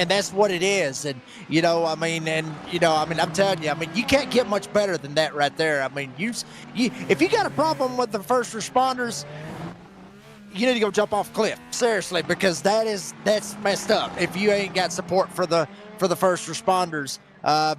that's what it is. And I'm telling you, you can't get much better than that right there. If you got a problem with the first responders, you need to go jump off a cliff, seriously, because that's messed up if you ain't got support for the first responders.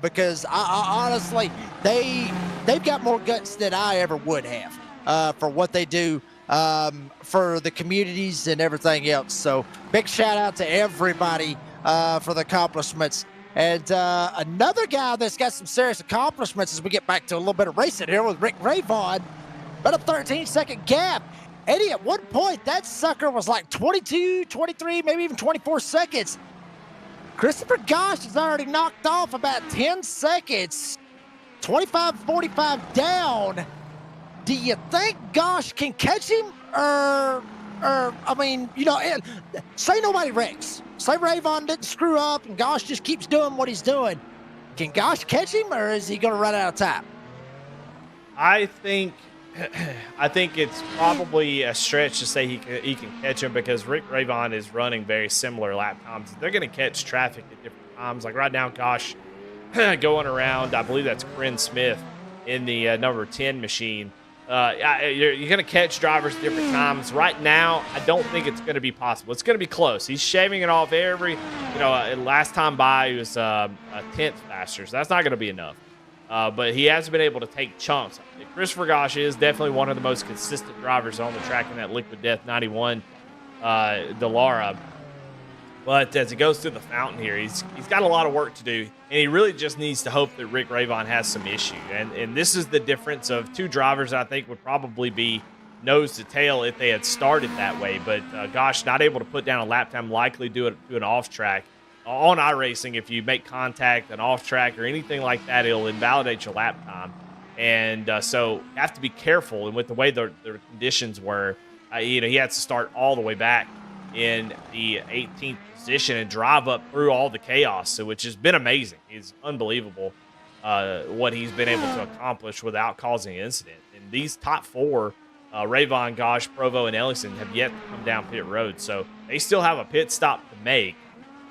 Because I honestly, they've got more guts than I ever would have for what they do for the communities and everything else. So big shout out to everybody for the accomplishments. And another guy that's got some serious accomplishments as we get back to a little bit of racing here with Rick Rayvon, about a 13-second gap. Eddie, at one point, that sucker was like 22, 23, maybe even 24 seconds. Christopher Gosh has already knocked off about 10 seconds. 25-45 down. Do you think Gosh can catch him? I mean, say nobody wrecks. Say Rayvon didn't screw up and Gosh just keeps doing what he's doing. Can Gosh catch him, or is he going to run out of time? I think it's probably a stretch to say he can catch him, because Rick Rayvon is running very similar lap times. They're going to catch traffic at different times. Like right now, Gosh going around, I believe that's Corinne Smith in the number 10 machine. You're going to catch drivers at different times. Right now, I don't think it's going to be possible. It's going to be close. He's shaving it off every, last time by, he was a 10th faster, so that's not going to be enough. But he has been able to take chunks. Christopher Gosh is definitely one of the most consistent drivers on the track in that Liquid Death 91 Dallara. But as he goes through the fountain here, he's got a lot of work to do, and he really just needs to hope that Rick Rayvon has some issue. And this is the difference of two drivers I think would probably be nose to tail if they had started that way. But Gosh not able to put down a lap time, likely do an off track. On iRacing, if you make contact, an off track, or anything like that, it'll invalidate your lap time. And so you have to be careful. And with the way the conditions were, he had to start all the way back in the 18th position and drive up through all the chaos, so which has been amazing. It's unbelievable what he's been able to accomplish without causing an incident. And these top four, Rayvon, Gosh, Provo, and Ellingson, have yet to come down pit road. So they still have a pit stop to make.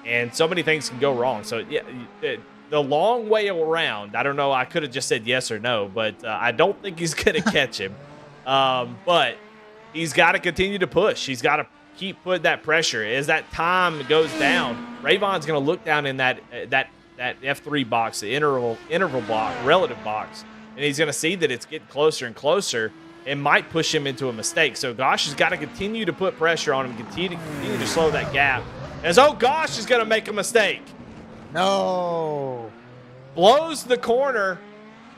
And so many things can go wrong. So, yeah, the long way around, I don't know. I could have just said yes or no, but I don't think he's going to catch him. But he's got to continue to push. He's got to keep putting that pressure. As that time goes down, Rayvon's going to look down in that F3 box, the interval block, relative box, and he's going to see that it's getting closer and closer and might push him into a mistake. So Gosh has got to continue to put pressure on him, continue to slow that gap. As Gosh is going to make a mistake. No. Blows the corner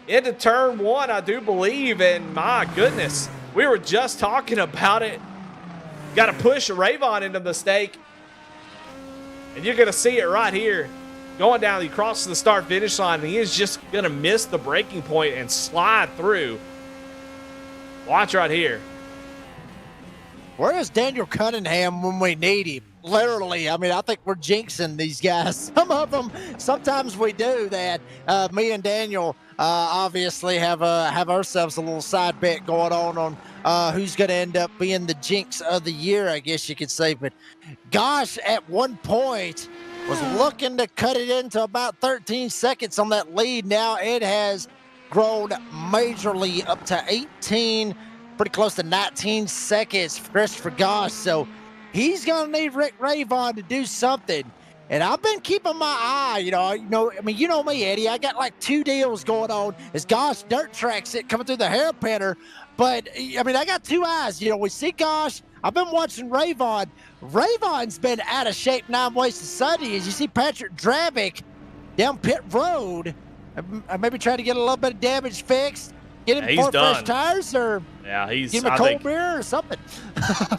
into turn one, I do believe, and my goodness, we were just talking about it. Got to push Rayvon into the mistake, and you're going to see it right here. Going down, he crosses the start-finish line, and he is just going to miss the braking point and slide through. Watch right here. Where is Daniel Cunningham when we need him? Literally, I mean, I think we're jinxing these guys. Some of them, sometimes we do that. Me and Daniel obviously have ourselves a little side bet going on who's going to end up being the jinx of the year, I guess you could say. But Gosh, at one point, was looking to cut it into about 13 seconds on that lead. Now it has grown majorly up to 18, pretty close to 19 seconds for Christopher Gosh. So he's going to need Rick Rayvon to do something. And I've been keeping my eye, you know me, Eddie. I got like two deals going on as Gosh dirt tracks it coming through the hairpinner. But, I mean, I got two eyes. We see Gosh. I've been watching Rayvon. Rayvon's been out of shape 9 ways to Sunday. As you see Patrick Dravick down pit road, maybe try to get a little bit of damage fixed. Get him 4 fresh tires, or give him a cold beer or something.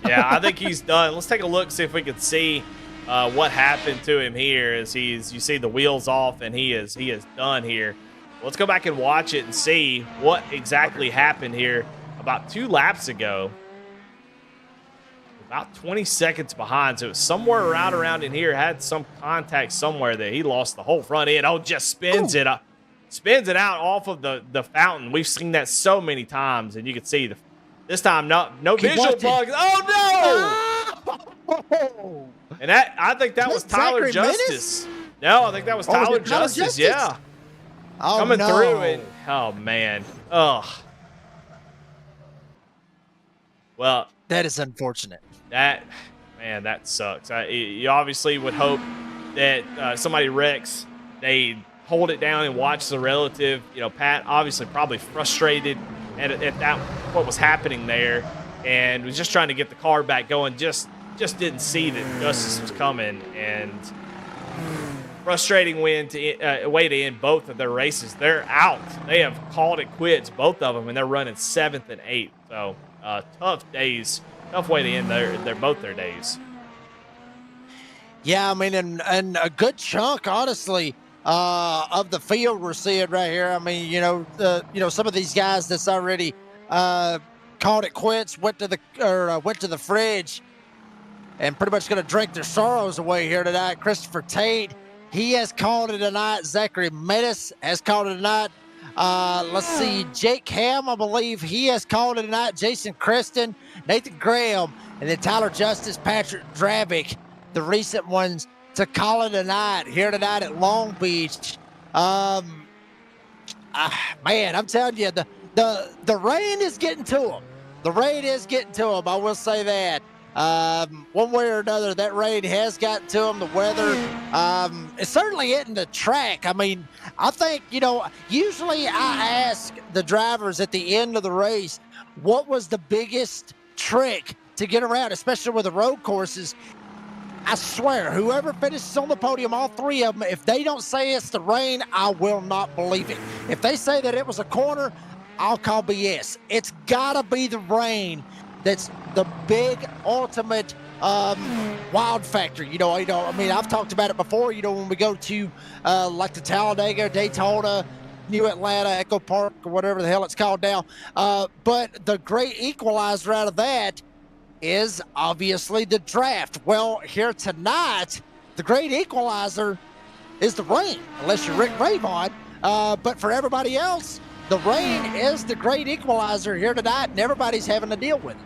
Yeah, I think he's done. Let's take a look, see if we can see what happened to him here. As you see the wheels off, and he is done here. Let's go back and watch it and see what exactly happened here about 2 laps ago. About 20 seconds behind, so it was somewhere right around in here. Had some contact somewhere that he lost the whole front end. Just spins it up. Spins it out off of the fountain. We've seen that so many times, and you can see this time no visual bugs. Oh no! And I think that was Tyler Justice. No, I think that was Tyler Justice. Yeah, coming through, and oh man, well, that is unfortunate. That sucks. You obviously would hope that somebody wrecks, they hold it down and watch the relative. Pat obviously probably frustrated at that what was happening there, and was just trying to get the car back going. Just didn't see that Justice was coming, and frustrating way to end both of their races. They're out. They have called it quits, both of them, and they're running 7th and 8th. So tough days, tough way to end both their days. Yeah, I mean, and a good chunk, honestly, of the field we're seeing right here. I mean, some of these guys that's already called it quits, went to the fridge, and pretty much going to drink their sorrows away here tonight. Christopher Tate, he has called it a night. Zachary Metis has called it a night. Let's see, Jake Ham, I believe he has called it a night. Jason Creston, Nathan Graham, and then Tyler Justice, Patrick Dravick, the recent ones to call it a night here tonight at Long Beach. Man, I'm telling you, the rain is getting to them. The rain is getting to them. I will say that. One way or another, that rain has gotten to them. The weather, it's certainly hitting the track. I mean, I think, usually I ask the drivers at the end of the race, what was the biggest trick to get around, especially with the road courses. I swear, whoever finishes on the podium, all three of them, if they don't say it's the rain, I will not believe it. If they say that it was a corner, I'll call BS. It's got to be the rain that's the big ultimate wild factor. I mean, I've talked about it before, when we go to like the Talladega, Daytona, New Atlanta, Echo Park, or whatever the hell it's called now. But the great equalizer out of that is obviously the draft. Well, here tonight, the great equalizer is the rain, unless you're Rick Ravon. But for everybody else, the rain is the great equalizer here tonight, and everybody's having to deal with it.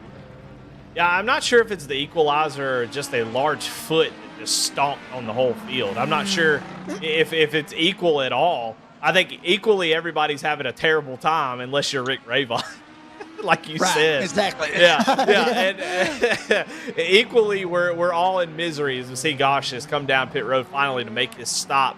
Yeah, I'm not sure if it's the equalizer or just a large foot that just stomped on the whole field. I'm not sure if it's equal at all. I think equally everybody's having a terrible time unless you're Rick Ravon. Like you said. Exactly. And equally, we're all in misery as we see Gosh has come down pit road finally to make his stop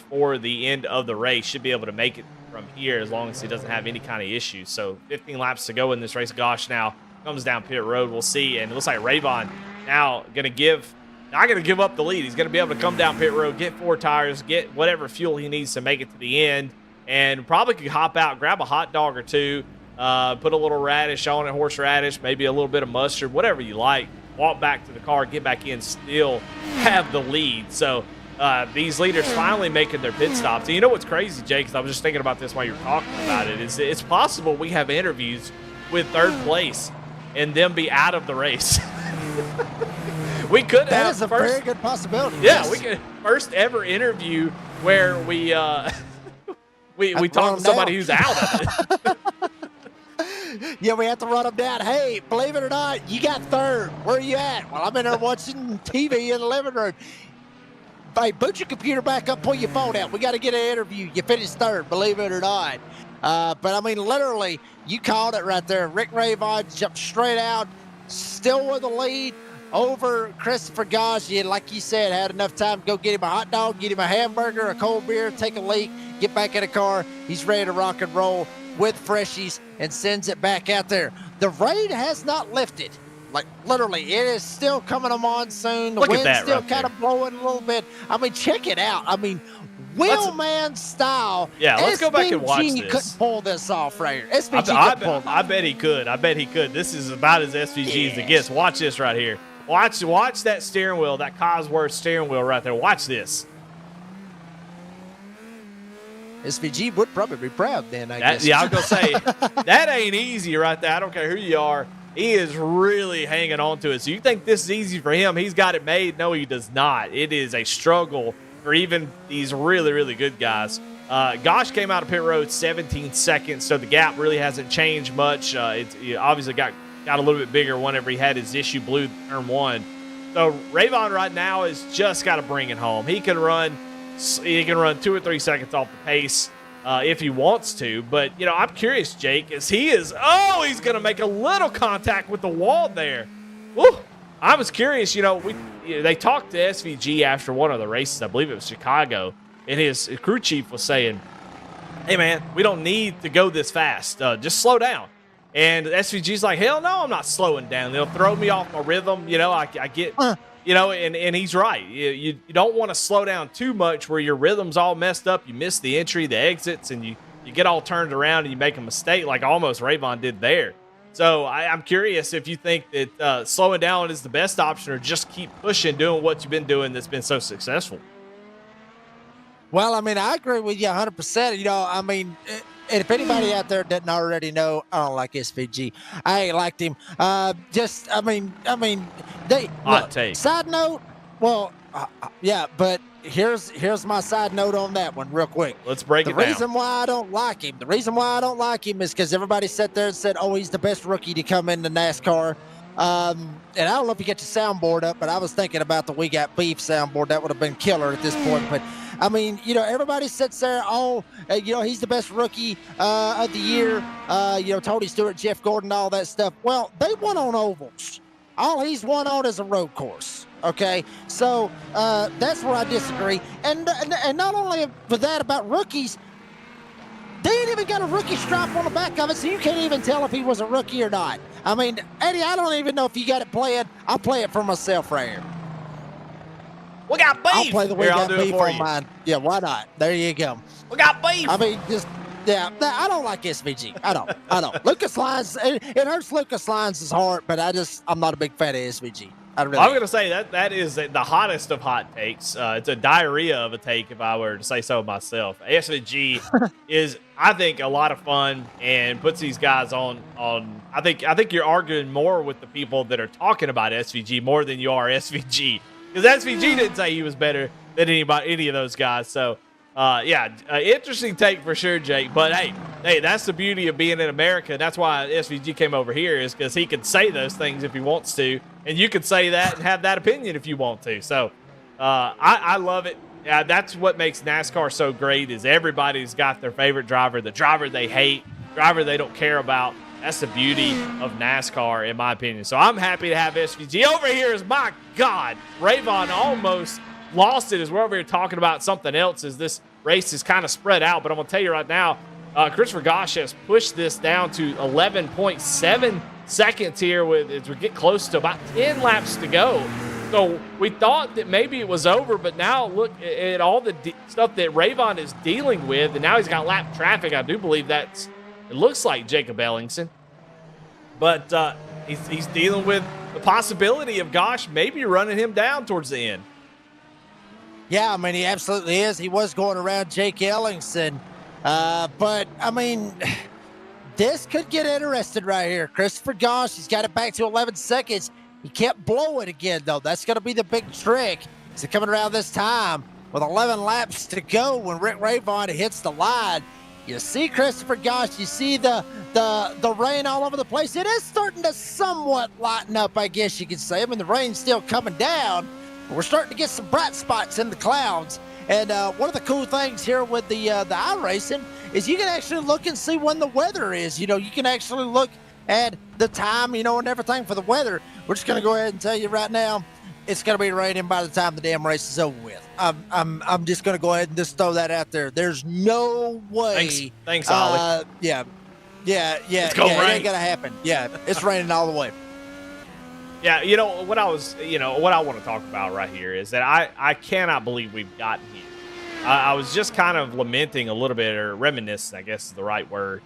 for the end of the race. Should be able to make it from here as long as he doesn't have any kind of issues. So 15 laps to go in this race. Gosh now comes down pit road. We'll see. And it looks like Ravon now not going to give up the lead. He's going to be able to come down pit road, get 4 tires, get whatever fuel he needs to make it to the end, and probably could hop out, grab a hot dog or two, put a little radish on it, horseradish, maybe a little bit of mustard, whatever you like, walk back to the car, get back in, still have the lead. So these leaders finally making their pit stops. And you know what's crazy, Jake, 'cause I was just thinking about this while you were talking about it, is it's possible we have interviews with third place and them be out of the race. We could that have is a very good possibility. Yeah, yes. we could first ever interview where we talk to somebody who's out of it. Yeah, we have to run them down. Hey, believe it or not, you got third. Where are you at? Well, I'm in there watching TV in the living room. Hey, boot your computer back up, pull your phone out. We got to get an interview. You finished third, believe it or not. But, I mean, literally, you called it right there. Rick Ravon jumped straight out, still with the lead over Christopher Gosh. Like you said, had enough time to go get him a hot dog, get him a hamburger, a cold beer, take a leak, get back in the car. He's ready to rock and roll with freshies and sends it back out there. The rain has not lifted. Like, literally, it is still coming a monsoon. The wind's still kind of blowing a little bit. I mean, check it out. I mean, wheelman style. Yeah, let's go back and watch SVG this. couldn't pull this off right here. SVG I bet he could. I bet he could. This is about as SVG as it gets. Watch this right here. Watch that steering wheel, that Cosworth steering wheel right there. Watch this. SVG would probably be proud then, I guess. Yeah, I was going to say, that ain't easy right there. I don't care who you are. He is really hanging on to it. So you think this is easy for him? He's got it made. No, he does not. It is a struggle for even these really, really good guys. Gosh came out of pit road 17 seconds, so the gap really hasn't changed much. It's obviously got a little bit bigger whenever he had his issue blue turn 1. So Ravon right now has just got to bring it home. He can run 2 or 3 seconds off the pace if he wants to. But, I'm curious, Jake, he's going to make a little contact with the wall there. Woo! I was curious, they talked to SVG after one of the races, I believe it was Chicago, and his crew chief was saying, hey, man, we don't need to go this fast. Just slow down. And SVG's like, hell no, I'm not slowing down. They'll throw me off my rhythm. I get, and he's right. You don't want to slow down too much where your rhythm's all messed up. You miss the entry, the exits, and you get all turned around and you make a mistake like almost Ravon did there. So I'm curious if you think that slowing down is the best option, or just keep pushing, doing what you've been doing that's been so successful. Well, I mean, I agree with you 100%. I mean, and if anybody out there doesn't already know, I don't like SVG. I ain't liked him. They Hot look. take. Side note. Well, yeah, but here's my side note on that one, real quick. Let's break it down. The reason why I don't like him is because everybody sat there and said, "Oh, he's the best rookie to come into NASCAR." And I don't know if you get your soundboard up, but I was thinking about the "We Got Beef" soundboard. That would have been killer at this point. But I mean, everybody sits there. He's the best rookie of the year. Tony Stewart, Jeff Gordon, all that stuff. Well, they won on ovals. All he's won on is a road course. Okay, so that's where I disagree. And not only for that about rookies, they ain't even got a rookie stripe on the back of it, so you can't even tell if he was a rookie or not. I mean, Eddie, I don't even know if you got it playing. I'll play it for myself right here. We got beef. I'll play the "We Got Beef" on you. mine. Yeah, why not? There you go. We got beef. I mean, I don't like SVG. I don't. Lucas Lyons, it hurts Lucas Lyons' heart, but I'm not a big fan of SVG. I'm going to say that is the hottest of hot takes. It's a diarrhea of a take, if I were to say so myself. SVG is, I think, a lot of fun and puts these guys on. I think you're arguing more with the people that are talking about SVG more than you are SVG, because SVG didn't say he was better than any of those guys. So, interesting take for sure, Jake. But hey, that's the beauty of being in America. That's why SVG came over here, is because he could say those things if he wants to, and you could say that and have that opinion if you want to. So, I love it. That's what makes NASCAR so great, is everybody's got their favorite driver, the driver they hate, driver they don't care about. That's the beauty of NASCAR, in my opinion. So I'm happy to have SVG over here. Is my God, Rayvon almost lost it as we're over here talking about something else as this race is kind of spread out. But I'm going to tell you right now, Christopher Gosch has pushed this down to 11.7 seconds here as we get close to about 10 laps to go. So we thought that maybe it was over, but now look at all the stuff that Rayvon is dealing with, and now he's got lap traffic. I do believe it looks like Jacob Ellingson. But he's dealing with the possibility of Gosch maybe running him down towards the end. Yeah, I mean, he absolutely is. He was going around Jake Ellingson. But, I mean, this could get interesting right here. Christopher Gosch, he's got it back to 11 seconds. He kept blowing again, though. That's going to be the big trick. Is coming around this time with 11 laps to go when Rick Rayvon hits the line. You see Christopher Gosch, you see the rain all over the place. It is starting to somewhat lighten up, I guess you could say. I mean, the rain's still coming down. We're starting to get some bright spots in the clouds. And one of the cool things here with the iRacing is you can actually look and see when the weather is. You can actually look at the time, and everything for the weather. We're just going to go ahead and tell you right now, it's going to be raining by the time the damn race is over with. I'm just going to go ahead and just throw that out there. There's no way. Thanks, Ollie. Yeah. It's gonna rain. It ain't going to happen. Yeah, it's raining all the way. Yeah, what I want to talk about right here is that I cannot believe we've gotten here. I was just kind of lamenting a little bit, or reminiscing, I guess is the right word.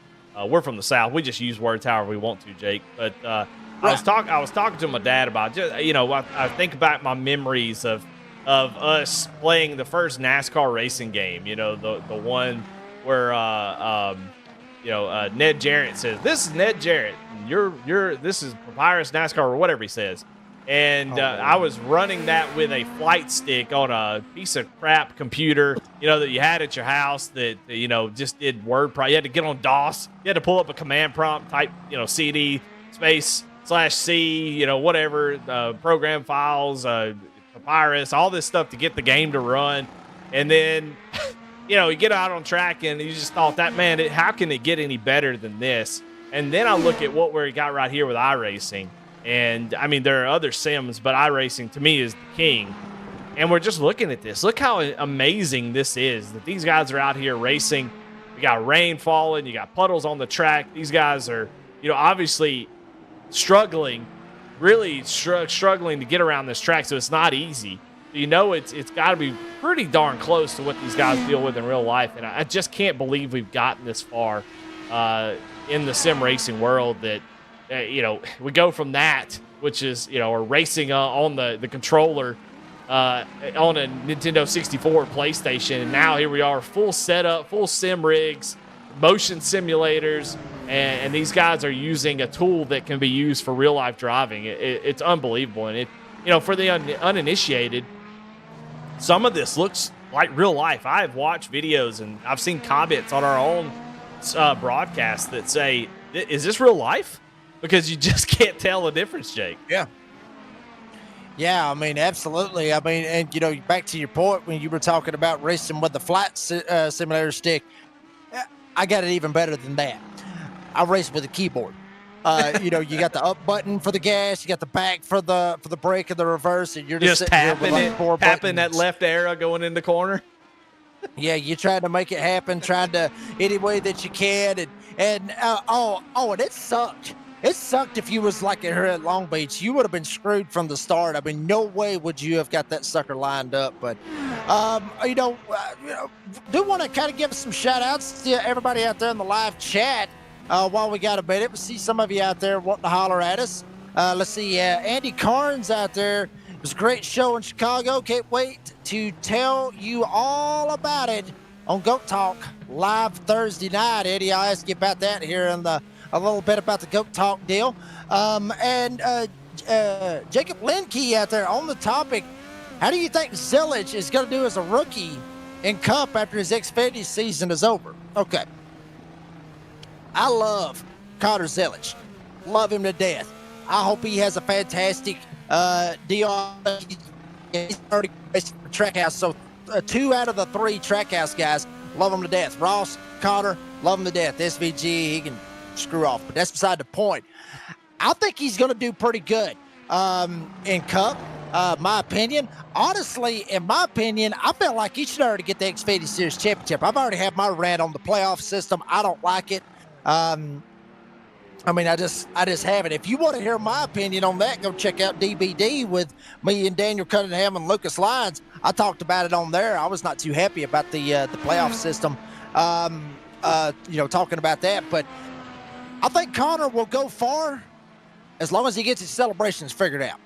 We're from the South. We just use words however we want to, Jake. But I was talking to my dad about I think about my memories of us playing the first NASCAR racing game. The one where Ned Jarrett says, "This is Ned Jarrett. This is Papyrus NASCAR," or whatever he says. And I was running that with a flight stick on a piece of crap computer, that you had at your house that, just did word prompt. You had to get on DOS. You had to pull up a command prompt, type, CD /C, whatever, program files, Papyrus, all this stuff to get the game to run. And then, you get out on track and you just thought that, man, how can it get any better than this? And then I look at what we got right here with iRacing. And, I mean, there are other sims, but iRacing, to me, is the king. And we're just looking at this. Look how amazing this is, that these guys are out here racing. You got rain falling. You got puddles on the track. These guys are, obviously struggling, really struggling to get around this track, so it's not easy. It's got to be pretty darn close to what these guys deal with in real life. And I just can't believe we've gotten this far in the sim racing world, that we go from that, which is, or racing on the controller on a Nintendo 64 PlayStation. And now here we are, full setup, full sim rigs, motion simulators, and these guys are using a tool that can be used for real life driving. It's unbelievable. And for the uninitiated, some of this looks like real life. I've watched videos and I've seen comments on our own broadcast that say, is this real life? Because you just can't tell the difference, Jake. Yeah. Yeah, I mean, absolutely. I mean, and, back to your point when you were talking about racing with the flight simulator stick, I got it even better than that. I race with a keyboard. You got the up button for the gas, you got the back for the brake and the reverse, and you're just tapping tapping that left arrow going in the corner. Yeah, you're trying to make it happen, trying to any way that you can, and it sucked. It sucked if you was like here at Long Beach. You would have been screwed from the start. I mean, no way would you have got that sucker lined up. But, do want to kind of give some shout outs to everybody out there in the live chat while we got a minute. We see some of you out there wanting to holler at us. Let's see, Andy Carnes out there. It was a great show in Chicago. Can't wait to tell you all about it on Goat Talk live Thursday night. Eddie, I'll ask you about that here in a little bit about the Goat Talk deal. And Jacob Linkey out there on the topic. How do you think Zillage is going to do as a rookie in Cup after his Xfinity season is over? Okay. I love Connor Zillage. Love him to death. I hope he has a fantastic deal. He's already racing for Trackhouse, so 2 out of the 3 Trackhouse guys love him to death. Ross, Connor, love him to death. SVG, he can screw off, but that's beside the point. I think he's going to do pretty good in Cup. My opinion, honestly, in my opinion, I felt like he should already get the Xfinity Series Championship. I've already had my rant on the playoff system. I don't like it. I just have it. If you want to hear my opinion on that, go check out DBD with me and Daniel Cunningham and Lucas Lyons. I talked about it on there. I was not too happy about the playoff system. Talking about that, but I think Connor will go far as long as he gets his celebrations figured out.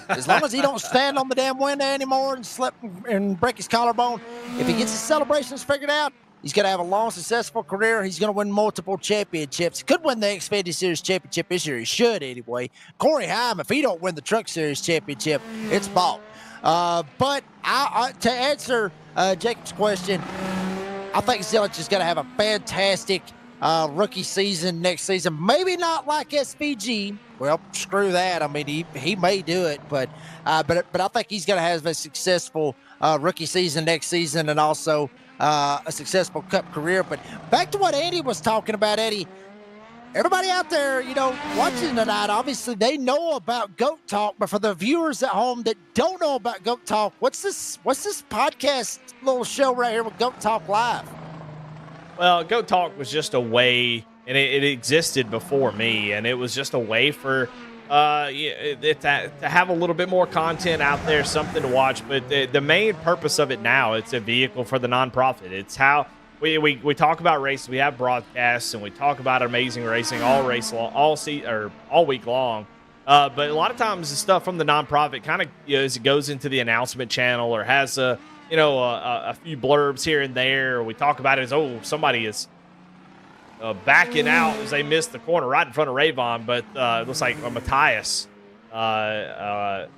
As long as he don't stand on the damn window anymore and slip and break his collarbone. If he gets his celebrations figured out, he's going to have a long, successful career. He's going to win multiple championships. He could win the Xfinity Series Championship this year. He should anyway. Corey Haim, if he don't win the Truck Series Championship, it's bought. But to answer Jacob's question, I think Zillage is going to have a fantastic rookie season next season. Maybe not like SVG. Well, screw that. I mean, he may do it, but I think he's going to have a successful rookie season next season, and also a successful Cup career. But back to what Andy was talking about, Eddie. Everybody out there, watching tonight, obviously they know about Goat Talk, but for the viewers at home that don't know about Goat Talk, what's this podcast little show right here with Goat Talk Live? Well, Goat Talk was just a way, and it existed before me, and it was just a way for to have a little bit more content out there, something to watch. But the main purpose of it now, it's a vehicle for the nonprofit. It's how we talk about racing. We have broadcasts, and we talk about amazing racing all week long. But a lot of times the stuff from the nonprofit kind of, as it goes into the announcement channel or has a few blurbs here and there. We talk about it as, somebody is backing out as they missed the corner right in front of Rayvon, but it looks like Matthias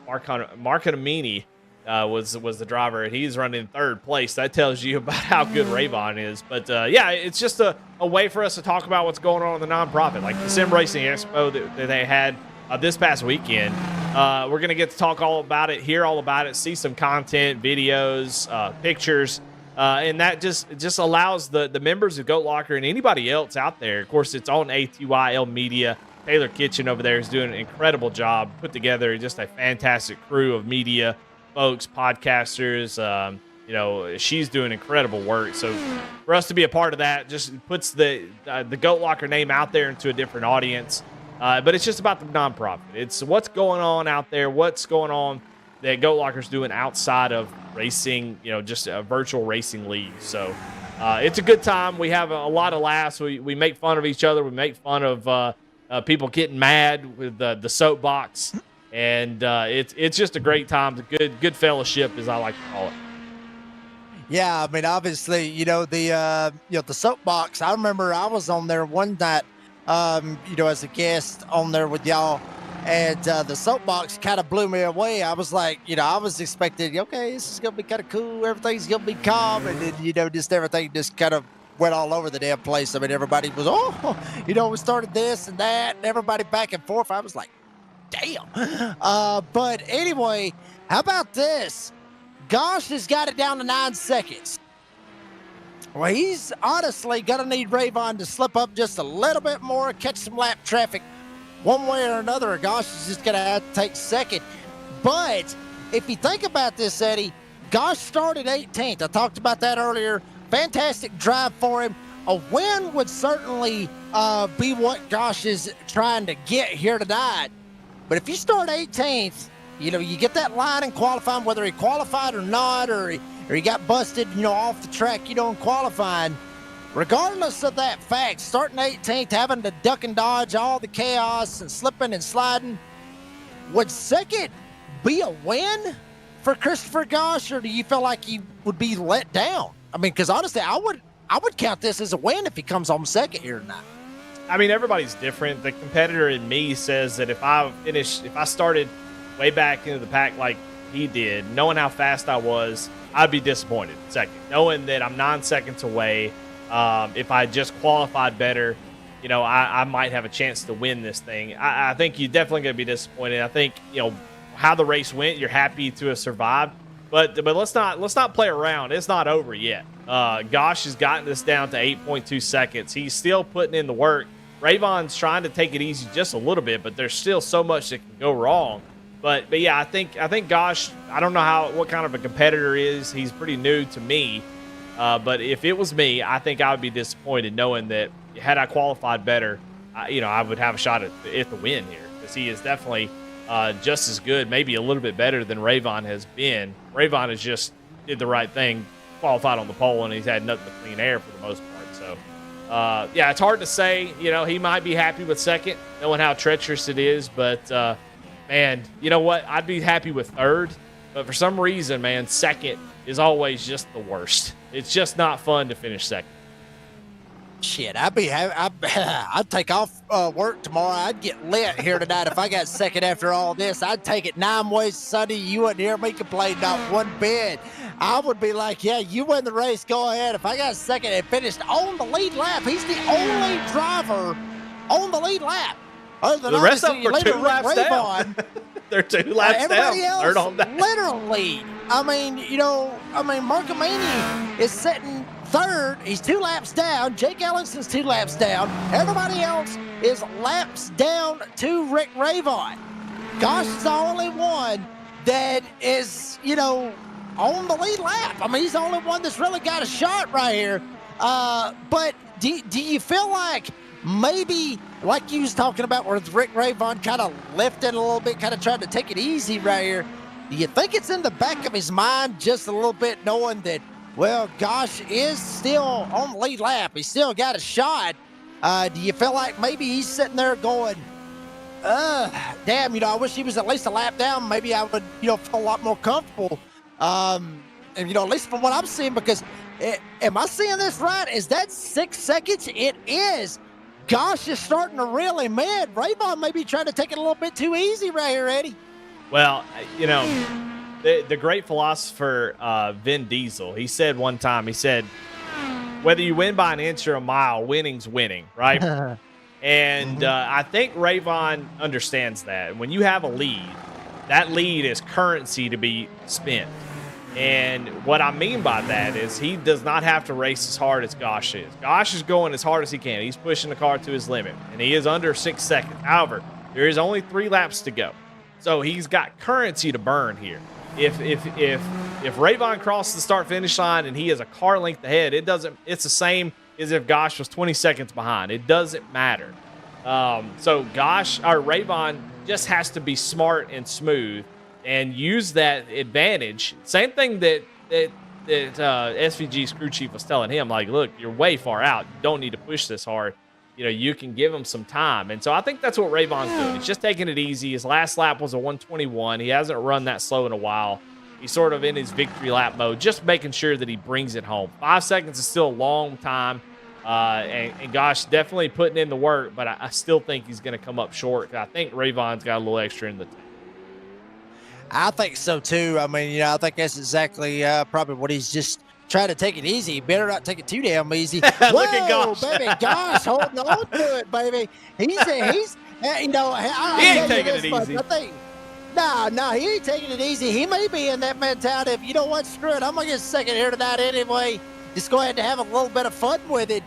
Marcanamini was the driver, and he's running in 3rd place. That tells you about how good Rayvon is. But it's just a way for us to talk about what's going on in the nonprofit, like the Sim Racing Expo that they had this past weekend. We're going to get to talk all about it, hear all about it, see some content, videos, pictures, and that just allows the members of Goat Locker and anybody else out there. Of course, it's on ATYL Media. Taylor Kitchen over there is doing an incredible job, put together just a fantastic crew of media folks, podcasters. She's doing incredible work. So for us to be a part of that just puts the Goat Locker name out there into a different audience. But it's just about the nonprofit. It's what's going on out there, what's going on that Goat Locker's doing outside of racing, just a virtual racing league. So it's a good time. We have a lot of laughs. We make fun of each other. We make fun of people getting mad with the soapbox, and it's just a great time. Good fellowship, as I like to call it. Yeah, I mean, obviously, the soapbox. I remember I was on there one night, as a guest on there with y'all, and the soapbox kind of blew me away. I was like, I was expecting, okay, this is gonna be kind of cool, everything's gonna be calm, and then just everything just kind of went all over the damn place. I mean, everybody was, we started this and that, and everybody back and forth. I was like, damn. But anyway, how about this? Gosh has got it down to 9 seconds. Well, he's honestly going to need Rayvon to slip up just a little bit more, catch some lap traffic one way or another. Gosh is just going to have to take second. But if you think about this, Eddie, Gosh started 18th. I talked about that earlier. Fantastic drive for him. A win would certainly be what Gosh is trying to get here tonight. But if you start 18th, you get that line in qualifying, whether he qualified or not, or he got busted, off the track, in qualifying. Regardless of that fact, starting 18th, having to duck and dodge all the chaos and slipping and sliding, would second be a win for Christopher Gosh, or do you feel like he would be let down? I mean, because honestly, I would count this as a win if he comes home second here tonight. I mean, everybody's different. The competitor in me says that if I started way back into the pack like he did, knowing how fast I was, I'd be disappointed second. Knowing that I'm 9 seconds away, if I just qualified better, I might have a chance to win this thing. I think you're definitely going to be disappointed. I think, how the race went, you're happy to have survived. But let's not play around. It's not over yet. Gosh has gotten this down to 8.2 seconds. He's still putting in the work. Rayvon's trying to take it easy just a little bit, but there's still so much that can go wrong. But yeah, I think Gosh, I don't know what kind of a competitor is. He's pretty new to me. But if it was me, I think I would be disappointed knowing that had I qualified better, I would have a shot at the win here, because he is definitely just as good, maybe a little bit better than Rayvon has been. Rayvon has just did the right thing, qualified on the pole, and he's had nothing but clean air for the most part. So, yeah, it's hard to say. He might be happy with second, knowing how treacherous it is, but man, you know what? I'd be happy with third, but for some reason, man, second is always just the worst. It's just not fun to finish second. Shit, I'd take off work tomorrow. I'd get lit here tonight if I got second after all this. I'd take it 9 ways Sunday. You wouldn't hear me complain not one bit. I would be like, yeah, you win the race. Go ahead. If I got second and finished on the lead lap, he's the only driver on the lead lap. Other than the rest of them are 2 laps down. They're 2 laps down. Everybody else literally. I mean, Marcomani is sitting third. He's 2 laps down. Jake Ellingson's 2 laps down. Everybody else is laps down to Rick Rayvon. Gosh is the only one that is, on the lead lap. I mean, he's the only one that's really got a shot right here. But do you feel like maybe, like you was talking about, where Rick Rayvon kind of lifted a little bit, kind of trying to take it easy right here? Do you think it's in the back of his mind just a little bit, knowing that, well, Gosh is still on the lead lap? He's still got a shot. Do you feel like maybe he's sitting there going, damn, I wish he was at least a lap down. Maybe I would, feel a lot more comfortable. And, at least from what I'm seeing, because am I seeing this right? Is that 6 seconds? It is. Gosh is starting to really mad. Rayvon may be trying to take it a little bit too easy right here, Eddie. Well, the great philosopher Vin Diesel, he said one time, whether you win by an inch or a mile, winning's winning, right? And I think Rayvon understands that. When you have a lead, that lead is currency to be spent. And what I mean by that is he does not have to race as hard as Gosh is. Gosh is going as hard as he can. He's pushing the car to his limit, and he is under 6 seconds. However, there is only 3 laps to go. So he's got currency to burn here. If Rayvon crosses the start-finish line and he is a car length ahead, it's the same as if Gosh was 20 seconds behind. It doesn't matter. So Rayvon just has to be smart and smooth and use that advantage. Same thing that SVG's crew chief was telling him, like, look, you're way far out. You don't need to push this hard. you can give him some time. And so I think that's what Rayvon's doing. He's just taking it easy. His last lap was a 121. He hasn't run that slow in a while. He's sort of in his victory lap mode, just making sure that he brings it home. 5 seconds is still a long time. And gosh, definitely putting in the work, but I still think he's going to come up short. I think Rayvon's got a little extra in the tank. I think so too. I mean, I think that's exactly probably what he's just trying to take it easy. He better not take it too damn easy. Look at Gosh. Baby, Gosh, holding on to it, baby. He's he ain't taking it easy. I think, no, he ain't taking it easy. He may be in that mentality of, you know what, screw it, I'm going to get second here tonight anyway. Just go ahead and have a little bit of fun with it.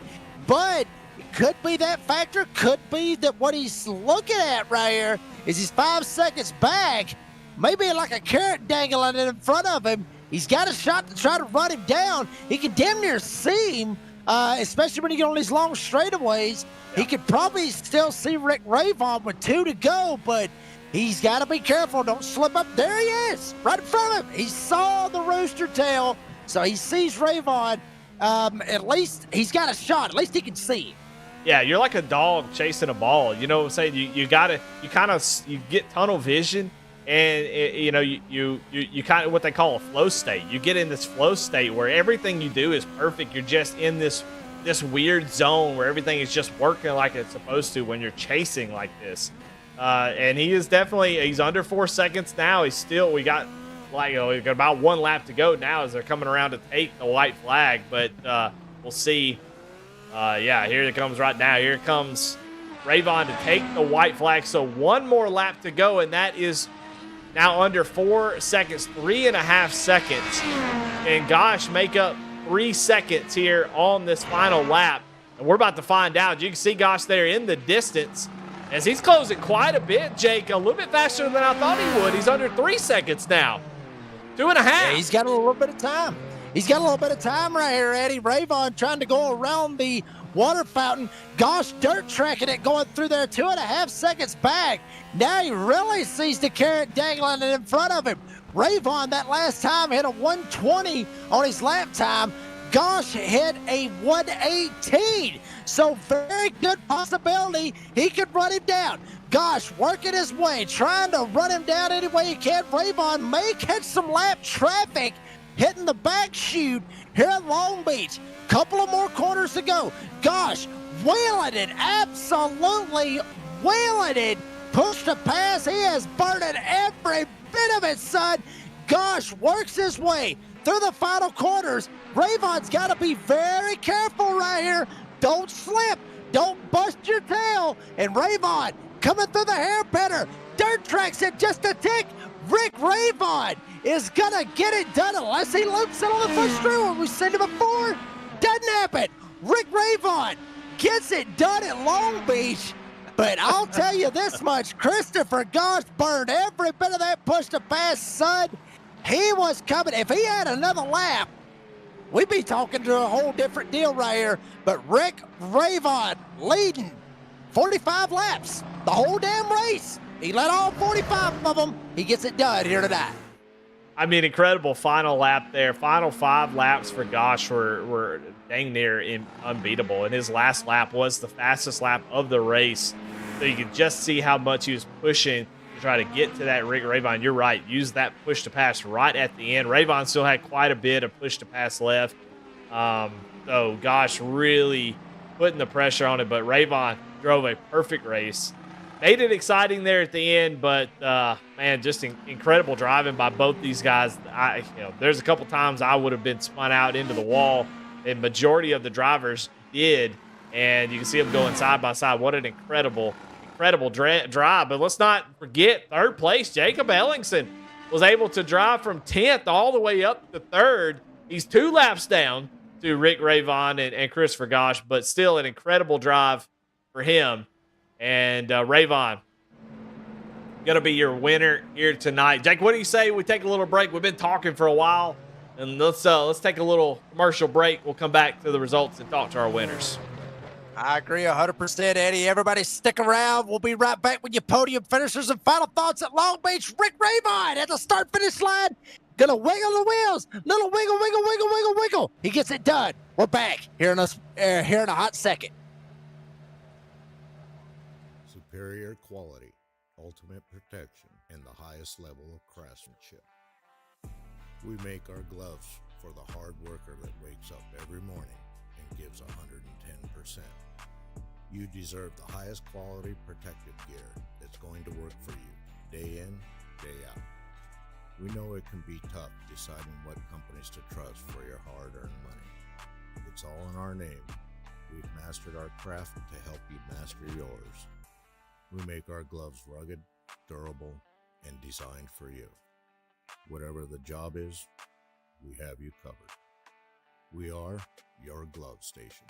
But it could be that factor. Could be that what he's looking at right here is he's 5 seconds back. Maybe like a carrot dangling in front of him. He's got a shot to try to run him down. He can damn near see him, especially when you get on these long straightaways. He could probably still see Rick Rayvon with 2 to go, but he's got to be careful. Don't slip up. There he is, right in front of him. He saw the rooster tail, so he sees Rayvon. At least he's got a shot. At least he can see him. Yeah, you're like a dog chasing a ball. You know what I'm saying? You get tunnel vision. And you kind of what they call a flow state. You get in this flow state where everything you do is perfect. You're just in this weird zone where everything is just working like it's supposed to when you're chasing like this. And he's under 4 seconds now. We got about 1 lap to go now as they're coming around to take the white flag. But we'll see. Here it comes right now. Here comes Rayvon to take the white flag. So 1 more lap to go, and that is now under 4 seconds, 3.5 seconds. And Gosh make up 3 seconds here on this final lap. And we're about to find out. You can see Gosh there in the distance as he's closing quite a bit, Jake. A little bit faster than I thought he would. He's under 3 seconds now. 2.5. Yeah, he's got a little bit of time. He's got a little bit of time right here, Eddie. Rayvon trying to go around the water fountain. Gosh, dirt tracking it, going through there 2.5 seconds back. Now he really sees the carrot dangling in front of him. Rayvon that last time hit a 120 on his lap time. Gosh hit a 118. So very good possibility he could run him down. Gosh working his way, trying to run him down any way he can. Rayvon may catch some lap traffic hitting the back chute here at Long Beach. Couple of more corners to go. Gosh, wheeling it, absolutely wheeling it. Push to pass, he is burning every bit of it, son. Gosh works his way through the final corners. Rayvon's got to be very careful right here. Don't slip, don't bust your tail. And Rayvon coming through the hairpinner. Dirt tracks it just a tick. Rick Rayvon is gonna get it done unless he loops it on the first straightaway. We've seen it before. Doesn't happen. Rick Rayvon gets it done at Long Beach. But I'll tell you this much, Christopher Gosh burned every bit of that push to pass, son. He was coming. If he had another lap, we'd be talking to a whole different deal right here. But Rick Rayvon leading 45 laps, the whole damn race. He led all 45 of them. He gets it done here tonight. I mean, incredible final lap there. Final 5 laps for Gosh were dang near unbeatable. And his last lap was the fastest lap of the race. So you could just see how much he was pushing to try to get to that Rick Rayvon. You're right. Use that push to pass right at the end. Rayvon still had quite a bit of push to pass left. So Gosh really putting the pressure on it. But Rayvon drove a perfect race. Made it exciting there at the end, but man, just incredible driving by both these guys. There's a couple times I would have been spun out into the wall, and majority of the drivers did, and you can see them going side by side. What an incredible drive! But let's not forget third place. Jacob Ellingson was able to drive from 10th all the way up to 3rd. He's 2 laps down to Rick Rayvon and Christopher Gosh, but still an incredible drive for him. And Rayvon, going to be your winner here tonight. Jake, what do you say we take a little break? We've been talking for a while, and let's take a little commercial break. We'll come back to the results and talk to our winners. I agree 100%, Eddie. Everybody stick around. We'll be right back with your podium finishers and final thoughts at Long Beach. Rick Rayvon at the start-finish line. Gonna wiggle the wheels. Little wiggle, wiggle, wiggle, wiggle, wiggle. He gets it done. We're back here in a hot second. superior quality, ultimate protection, and the highest level of craftsmanship. We make our gloves for the hard worker that wakes up every morning and gives 110%. You deserve the highest quality protective gear that's going to work for you, day in, day out. We know it can be tough deciding what companies to trust for your hard-earned money. It's all in our name. We've mastered our craft to help you master yours. We make our gloves rugged, durable, and designed for you. Whatever the job is, we have you covered. We are your glove station.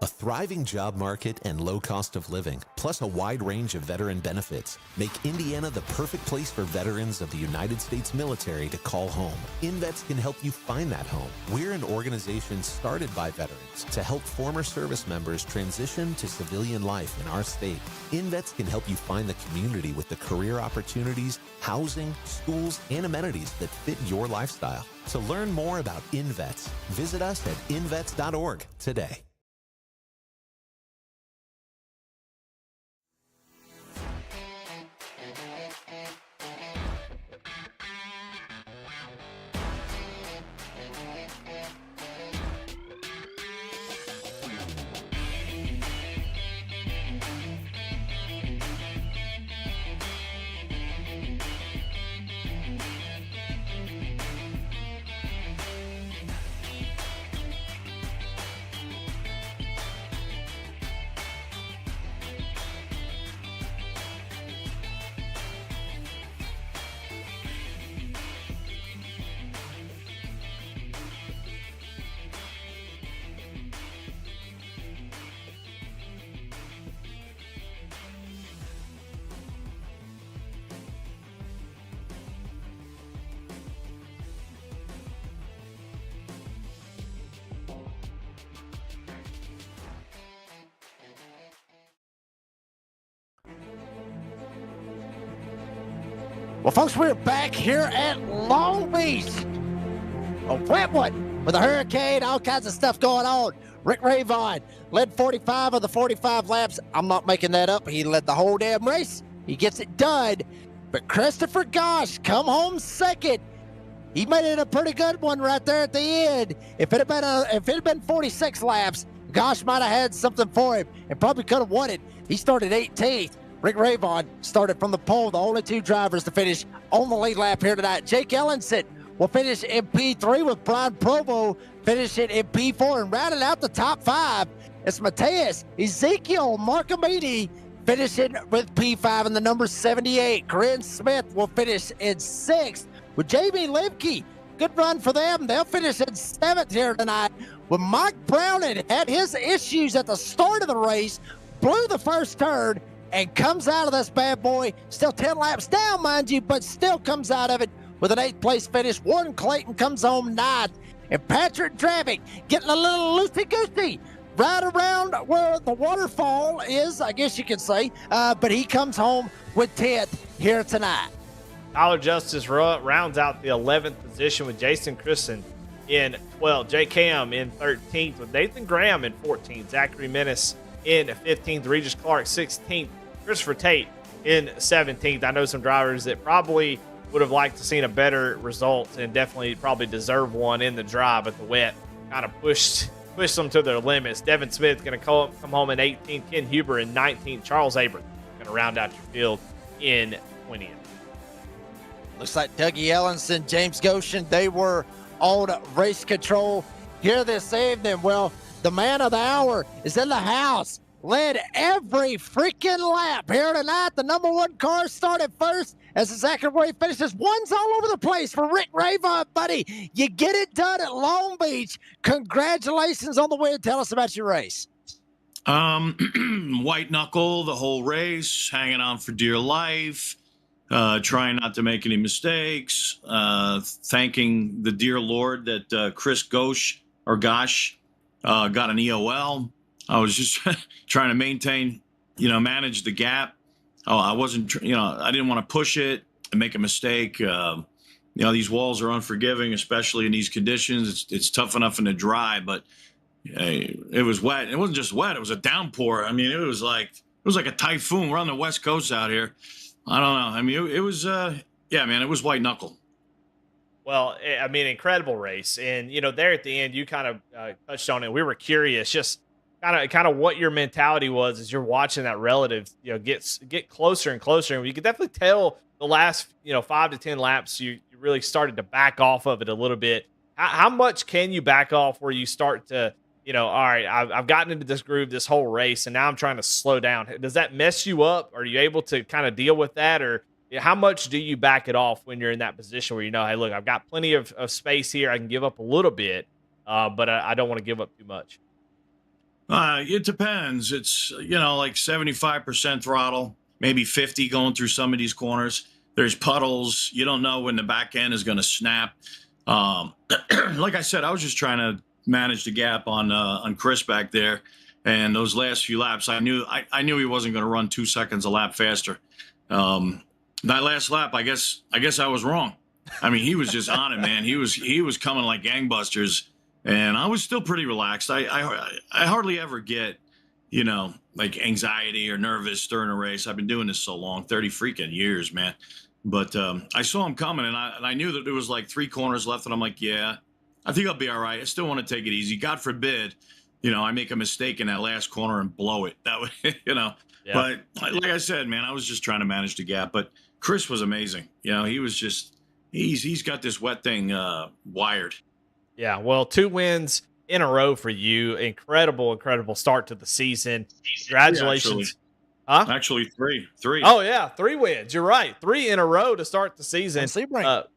A thriving job market and low cost of living, plus a wide range of veteran benefits, make Indiana the perfect place for veterans of the United States military to call home. InVets can help you find that home. We're an organization started by veterans to help former service members transition to civilian life in our state. InVets can help you find the community with the career opportunities, housing, schools, and amenities that fit your lifestyle. To learn more about InVets, visit us at invets.org today. Well, folks, we're back here at Long Beach. A wet one with a hurricane, all kinds of stuff going on. Rick Ravon led 45 of the 45 laps. I'm not making that up. He led the whole damn race. He gets it done. But Christopher Gosh come home second. He made it a pretty good one right there at the end. If it had been 46 laps, Gosh might have had something for him and probably could have won it. He started 18th. Rick Ravon started from the pole, the only two drivers to finish on the lead lap here tonight. Jake Ellenson will finish in P3 with Brian Provo finishing in P4 and rounding out the top five. It's Mateus Ezekiel Marcamini finishing with P5 in the number 78. Corinne Smith will finish in 6th with Jamie Lemke. Good run for them. They'll finish in 7th here tonight. With Mike Browning had his issues at the start of the race, blew the first turn, and comes out of this bad boy, still 10 laps down, mind you, but still comes out of it with an 8th place finish. Warren Clayton comes home 9th, and Patrick Dravick getting a little loosey-goosey right around where the waterfall is, I guess you could say, but he comes home with 10th here tonight. Tyler Justice rounds out the 11th position with Jason Christen in 12th, Jay Cam in 13th with Nathan Graham in 14th, Zachary Menace in 15th, Regis Clark 16th, Christopher Tate in 17th. I know some drivers that probably would have liked to seen a better result and definitely probably deserve one in the dry, but the wet kind of pushed them to their limits. Devin Smith going to come home in 18th, Ken Huber in 19th, Charles Abrams going to round out your field in 20th. Looks like Dougie Ellenson, James Goshen, they were on race control here this evening. Well, the man of the hour is in the house. led every freaking lap here tonight. The number one car started first. That's exactly where he finishes. One's all over the place for Rick Rava, buddy. You get it done at Long Beach. Congratulations on the win. Tell us about your race. White knuckle the whole race, hanging on for dear life, trying not to make any mistakes, thanking the dear Lord that Chris Gosh got an EOL. I was just trying to maintain, manage the gap. Oh, I wasn't, I didn't want to push it and make a mistake. These walls are unforgiving, especially in these conditions. It's tough enough in the dry, but it was wet. It wasn't just wet; it was a downpour. I mean, it was like a typhoon. We're on the West Coast out here. I don't know. I mean, it was man, it was white knuckle. Well, I mean, incredible race, and there at the end, you kind of touched on it. We were curious, just kind of what your mentality was as you're watching that relative, get closer and closer, and you could definitely tell the last 5 to 10 laps you really started to back off of it a little bit. How much can you back off where you start to all right, I've gotten into this groove this whole race, and now I'm trying to slow down. Does that mess you up? Are you able to kind of deal with that, or how much do you back it off when you're in that position where hey, look, I've got plenty of space here. I can give up a little bit, but I don't want to give up too much. It depends. It's, like 75% throttle, maybe 50 going through some of these corners. There's puddles. You don't know when the back end is going to snap. Like I said, I was just trying to manage the gap on Chris back there. And those last few laps, I knew he wasn't going to run 2 seconds a lap faster. That last lap, I guess I was wrong. I mean, he was just on it, man. He was coming like gangbusters, and I was still pretty relaxed. I hardly ever get, like anxiety or nervous during a race. I've been doing this so long, 30 freaking years, man. But I saw him coming, and I knew that there was like 3 corners left, and I'm like, yeah, I think I'll be all right. I still want to take it easy. God forbid, I make a mistake in that last corner and blow it. That way, Yeah. But like I said, man, I was just trying to manage the gap. But Chris was amazing. He was just he's got this wet thing wired. Yeah, well, 2 wins in a row for you. Incredible start to the season. Congratulations. Actually, three. Oh, yeah, 3 wins. You're right. 3 in a row to start the season.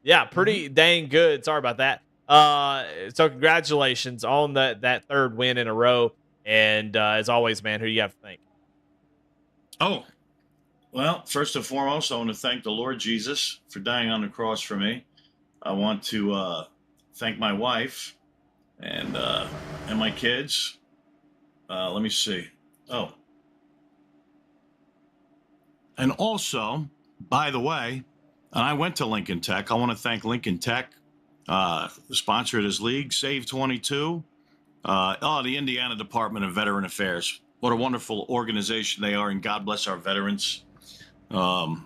Yeah, pretty dang good. Sorry about that. So congratulations on that 3rd win in a row. And as always, man, who do you have to thank? Oh, well, first and foremost, I want to thank the Lord Jesus for dying on the cross for me. I want to thank my wife and my kids. Let me see. Oh. And also, by the way, and I went to Lincoln Tech. I want to thank Lincoln Tech, the sponsor of this league, Save 22. The Indiana Department of Veteran Affairs. What a wonderful organization they are, and God bless our veterans. I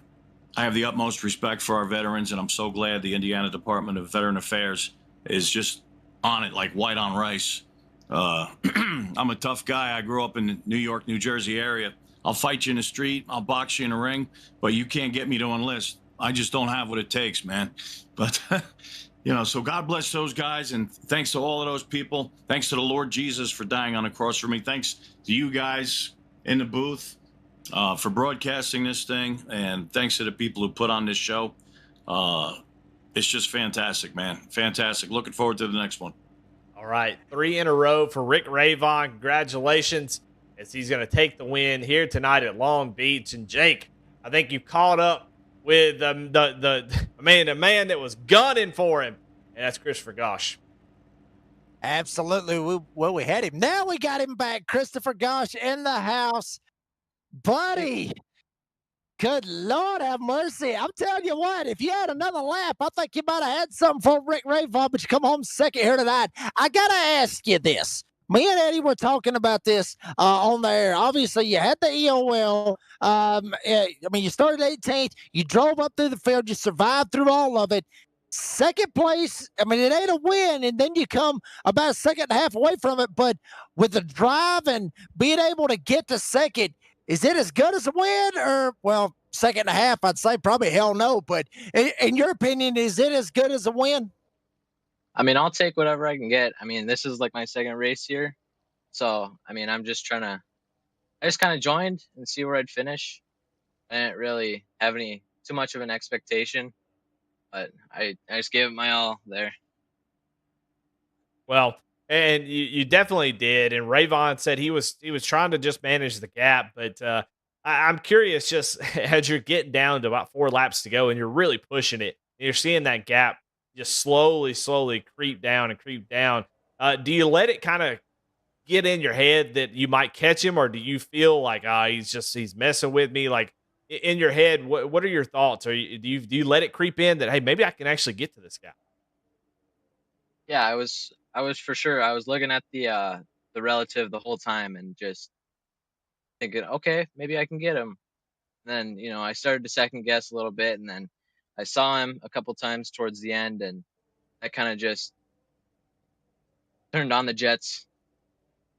have the utmost respect for our veterans, and I'm so glad the Indiana Department of Veteran Affairs is just on it like white on rice. I'm a tough guy. I grew up in the New York, New Jersey area. I'll fight you in the street. I'll box you in a ring, but you can't get me to enlist. I just don't have what it takes, man. But, so God bless those guys, and thanks to all of those people. Thanks to the Lord Jesus for dying on the cross for me. Thanks to you guys in the booth for broadcasting this thing, and thanks to the people who put on this show. It's just fantastic, man. Fantastic. Looking forward to the next one. All right, 3 in a row for Rick Ravon. Congratulations, as he's going to take the win here tonight at Long Beach. And Jake, I think you caught up with the man that was gunning for him, and that's Christopher Gosh. Absolutely. We had him. Now we got him back. Christopher Gosh in the house. Buddy, good Lord have mercy. I'm telling you what, if you had another lap, I think you might have had something for Rick Ravon, but you come home second here tonight. I got to ask you this. Me and Eddie were talking about this on the air. Obviously, you had the EOL. You started 18th. You drove up through the field. You survived through all of it. Second place, it ain't a win, and then you come about a second and a half away from it. But with the drive and being able to get to second, is it as good as a win? Or, well, second and a half, I'd say probably hell no. But in your opinion, is it as good as a win? I'll take whatever I can get. This is like my second race here. So, I'm just trying to I just kind of joined and see where I'd finish. I didn't really have too much of an expectation, but I just gave it my all there. Well, and you definitely did. And Rayvon said he was trying to just manage the gap, but I'm curious, just as you're getting down to about 4 laps to go, and you're really pushing it, and you're seeing that gap just slowly creep down and creep down. Do you let it kind of get in your head that you might catch him, or do you feel like he's messing with me? Like in your head, what are your thoughts? Do you let it creep in that hey, maybe I can actually get to this guy? Yeah, I was for sure. I was looking at the relative the whole time and just thinking, okay, maybe I can get him. And then I started to second guess a little bit, and then I saw him a couple times towards the end, and I kind of just turned on the Jets,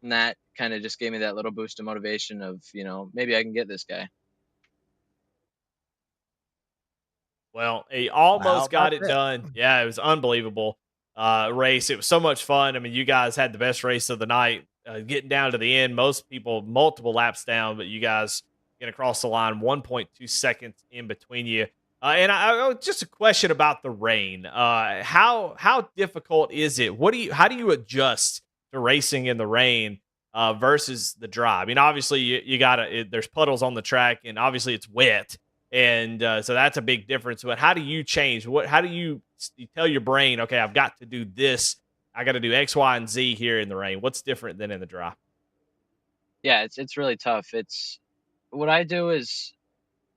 and that kind of just gave me that little boost of motivation of maybe I can get this guy. Well, he Well, how almost about got it that? done. Yeah, it was unbelievable race. It was so much fun. I mean, you guys had the best race of the night. Getting down to the end, most people multiple laps down, but you guys get across the line 1.2 seconds in between you. Just a question about the rain. How difficult is it? How do you adjust to racing in the rain versus the dry? I mean, obviously you gotta there's puddles on the track, and obviously it's wet, and so that's a big difference. But how do you change? How do you tell your brain, okay, I've got to do this. I got to do X, Y, and Z here in the rain. What's different than in the dry? Yeah, it's really tough. It's what I do is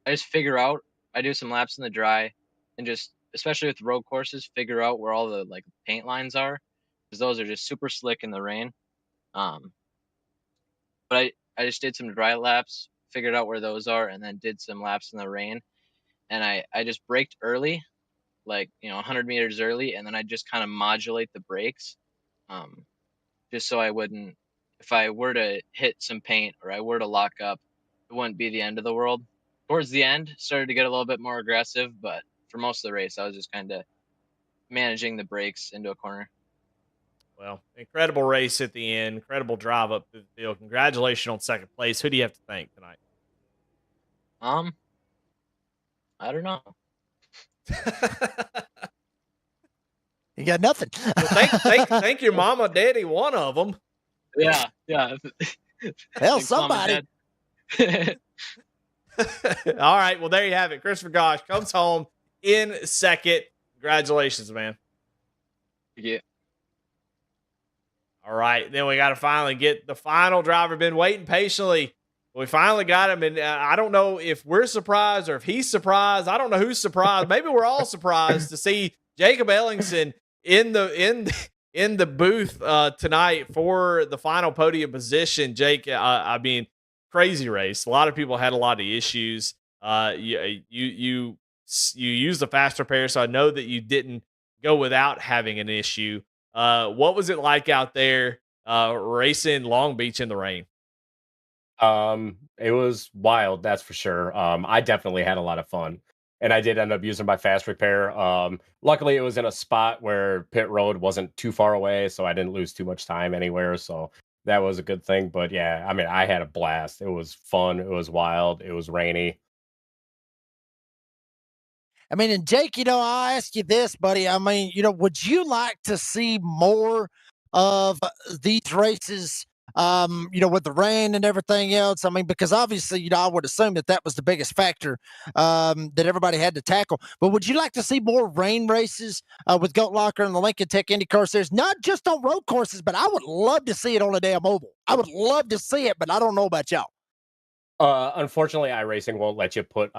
I just figure out. I do some laps in the dry, and just especially with road courses, figure out where all the like paint lines are, because those are just super slick in the rain. Um, but I just did some dry laps, figured out where those are, and then did some laps in the rain. And I just braked early, like 100 meters early, and then I just kind of modulate the brakes, um, just so I wouldn't, if I were to hit some paint or I were to lock up, it wouldn't be the end of the world. Towards the end, started to get a little bit more aggressive, but for most of the race, I was just kind of managing the brakes into a corner. Well, incredible race at the end, incredible drive up through the field. Congratulations on second place. Who do you have to thank tonight? Um, I don't know. You got nothing. Well, thank your mama, daddy, one of them. Yeah, yeah. Hell, Thanks, Mom and somebody. Dad. All right, well there you have it. Christopher Gosh comes home in second. Congratulations, man. Yeah. All right, then we got to finally get the final driver. Been waiting patiently. We finally got him, and I don't know if we're surprised or if he's surprised. I don't know who's surprised. Maybe we're all surprised to see Jacob Ellingson in the booth tonight for the final podium position. Jake, I mean, crazy race. A lot of people had a lot of issues. You use the fast repair, so I know that you didn't go without having an issue. What was it like out there racing Long Beach in the rain? It was wild, that's for sure. I definitely had a lot of fun, and I did end up using my fast repair. Luckily, it was in a spot where pit road wasn't too far away, so I didn't lose too much time anywhere. So that was a good thing. But yeah, I mean, I had a blast. It was fun. It was wild. It was rainy. I mean, and Jake, I'll ask you this, buddy. I mean, would you like to see more of these races, with the rain and everything else? I mean, because obviously, I would assume that was the biggest factor that everybody had to tackle. But would you like to see more rain races with Goat Locker and the Lincoln Tech IndyCar Series, not just on road courses, but I would love to see it on a damn oval. I would love to see it, but I don't know about y'all. Unfortunately, iRacing won't let you put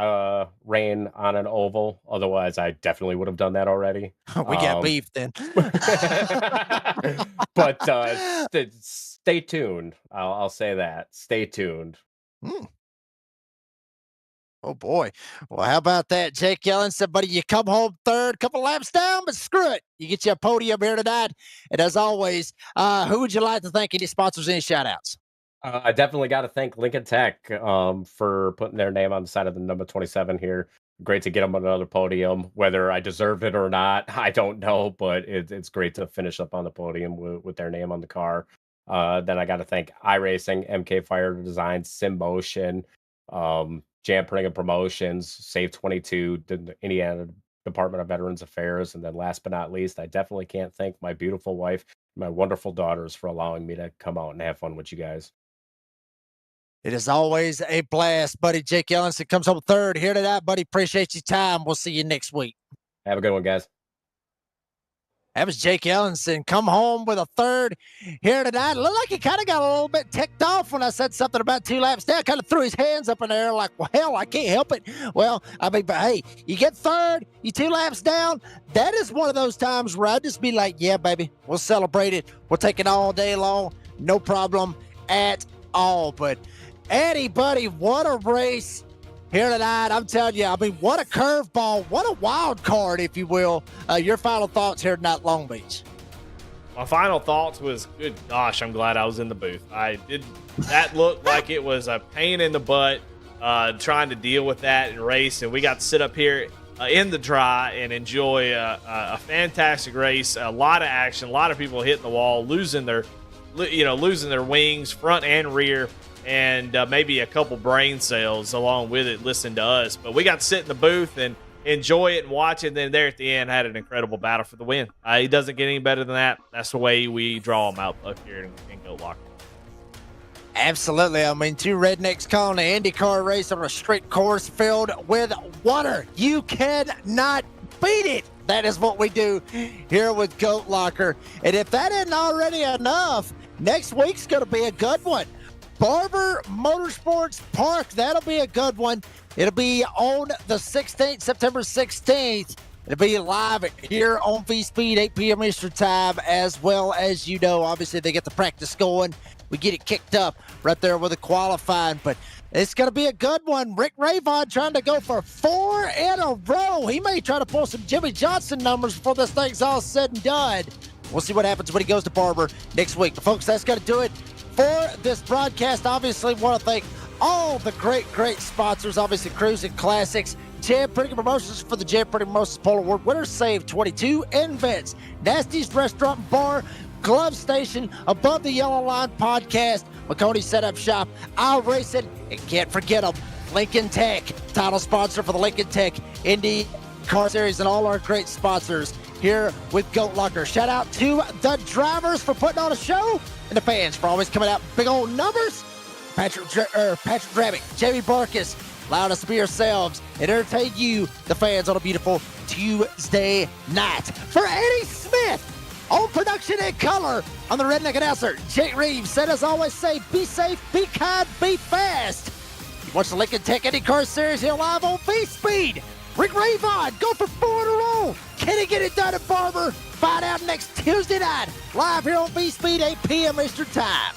rain on an oval. Otherwise, I definitely would have done that already. We got beef then. But stay tuned. I'll say that. Stay tuned. Hmm. Oh boy. Well, how about that? Jake Yellen said, buddy, you come home third, couple laps down, but screw it. You get you a podium here tonight. And as always, who would you like to thank? Any sponsors, any shout outs? I definitely got to thank Lincoln Tech for putting their name on the side of the number 27 here. Great to get them on another podium. Whether I deserved it or not, I don't know, but it's great to finish up on the podium with their name on the car. Then I got to thank iRacing, MK Fire Design, SimMotion, Jam Printing and Promotions, Save 22, the Indiana Department of Veterans Affairs. And then last but not least, I definitely can't thank my beautiful wife, my wonderful daughters for allowing me to come out and have fun with you guys. It is always a blast, buddy. Jake Ellenson comes home third here tonight, buddy. Appreciate your time. We'll see you next week. Have a good one, guys. That was Jake Ellenson. Come home with a third here tonight. Looked like he kind of got a little bit ticked off when I said something about 2 laps down. Kind of threw his hands up in the air like, well, hell, I can't help it. Well, I mean, but hey, you get third, you 2 laps down. That is one of those times where I just be like, yeah, baby, we'll celebrate it. We'll take it all day long. No problem at all. But Eddie, buddy, what a race here tonight. I'm telling you, I mean, what a curveball. What a wild card, if you will. Your final thoughts here tonight, Long Beach. My final thoughts was, good gosh, I'm glad I was in the booth. That looked like it was a pain in the butt trying to deal with that and race. And we got to sit up here in the dry and enjoy a fantastic race. A lot of action, a lot of people hitting the wall, losing their wings, front and rear, and maybe a couple brain cells along with it, listening to us. But we got to sit in the booth and enjoy it and watch it. And then there at the end, had an incredible battle for the win. He doesn't get any better than that. That's the way we draw them out up here in Goat Locker. Absolutely. I mean, 2 rednecks calling an IndyCar race on a street course filled with water. You cannot beat it. That is what we do here with Goat Locker. And if that isn't already enough, next week's going to be a good one. Barber Motorsports Park, that'll be a good one. It'll be on the 16th, September 16th. It'll be live here on V-Speed, 8 p.m. Eastern Time, as well as, you know, obviously they get the practice going. We get it kicked up right there with the qualifying, but it's going to be a good one. Rick Ravon trying to go for 4 in a row. He may try to pull some Jimmy Johnson numbers before this thing's all said and done. We'll see what happens when he goes to Barber next week. But folks, that's going to do it for this broadcast. Obviously, want to thank all the great sponsors. Obviously, Cruising Classics, Jam Printing Promotions for the Jam Printing Promotions Polo Award winner, Save 22, Invents, Nasty's Restaurant and Bar, Glove Station, Above the Yellow Line Podcast, McConey Setup Shop, iRacing, and can't forget them, Lincoln Tech, title sponsor for the Lincoln Tech Indy Car Series, and all our great sponsors here with Goat Locker. Shout out to the drivers for putting on a show, and the fans for always coming out big old numbers. Patrick Drabick, Jamie Barkus, allowing us to be ourselves and entertain you, the fans, on a beautiful Tuesday night. For Eddie Smith, on production and color, on the Redneck Announcer, Jake Reeves said, as always, say, be safe, be kind, be fast. You watch the Lincoln Tech IndyCar Series here live on V-Speed. Rick Ravon, go for 4 in a row. Can he get it done at Barber? Find out next Tuesday night, live here on V-Speed, 8 p.m. Eastern Time.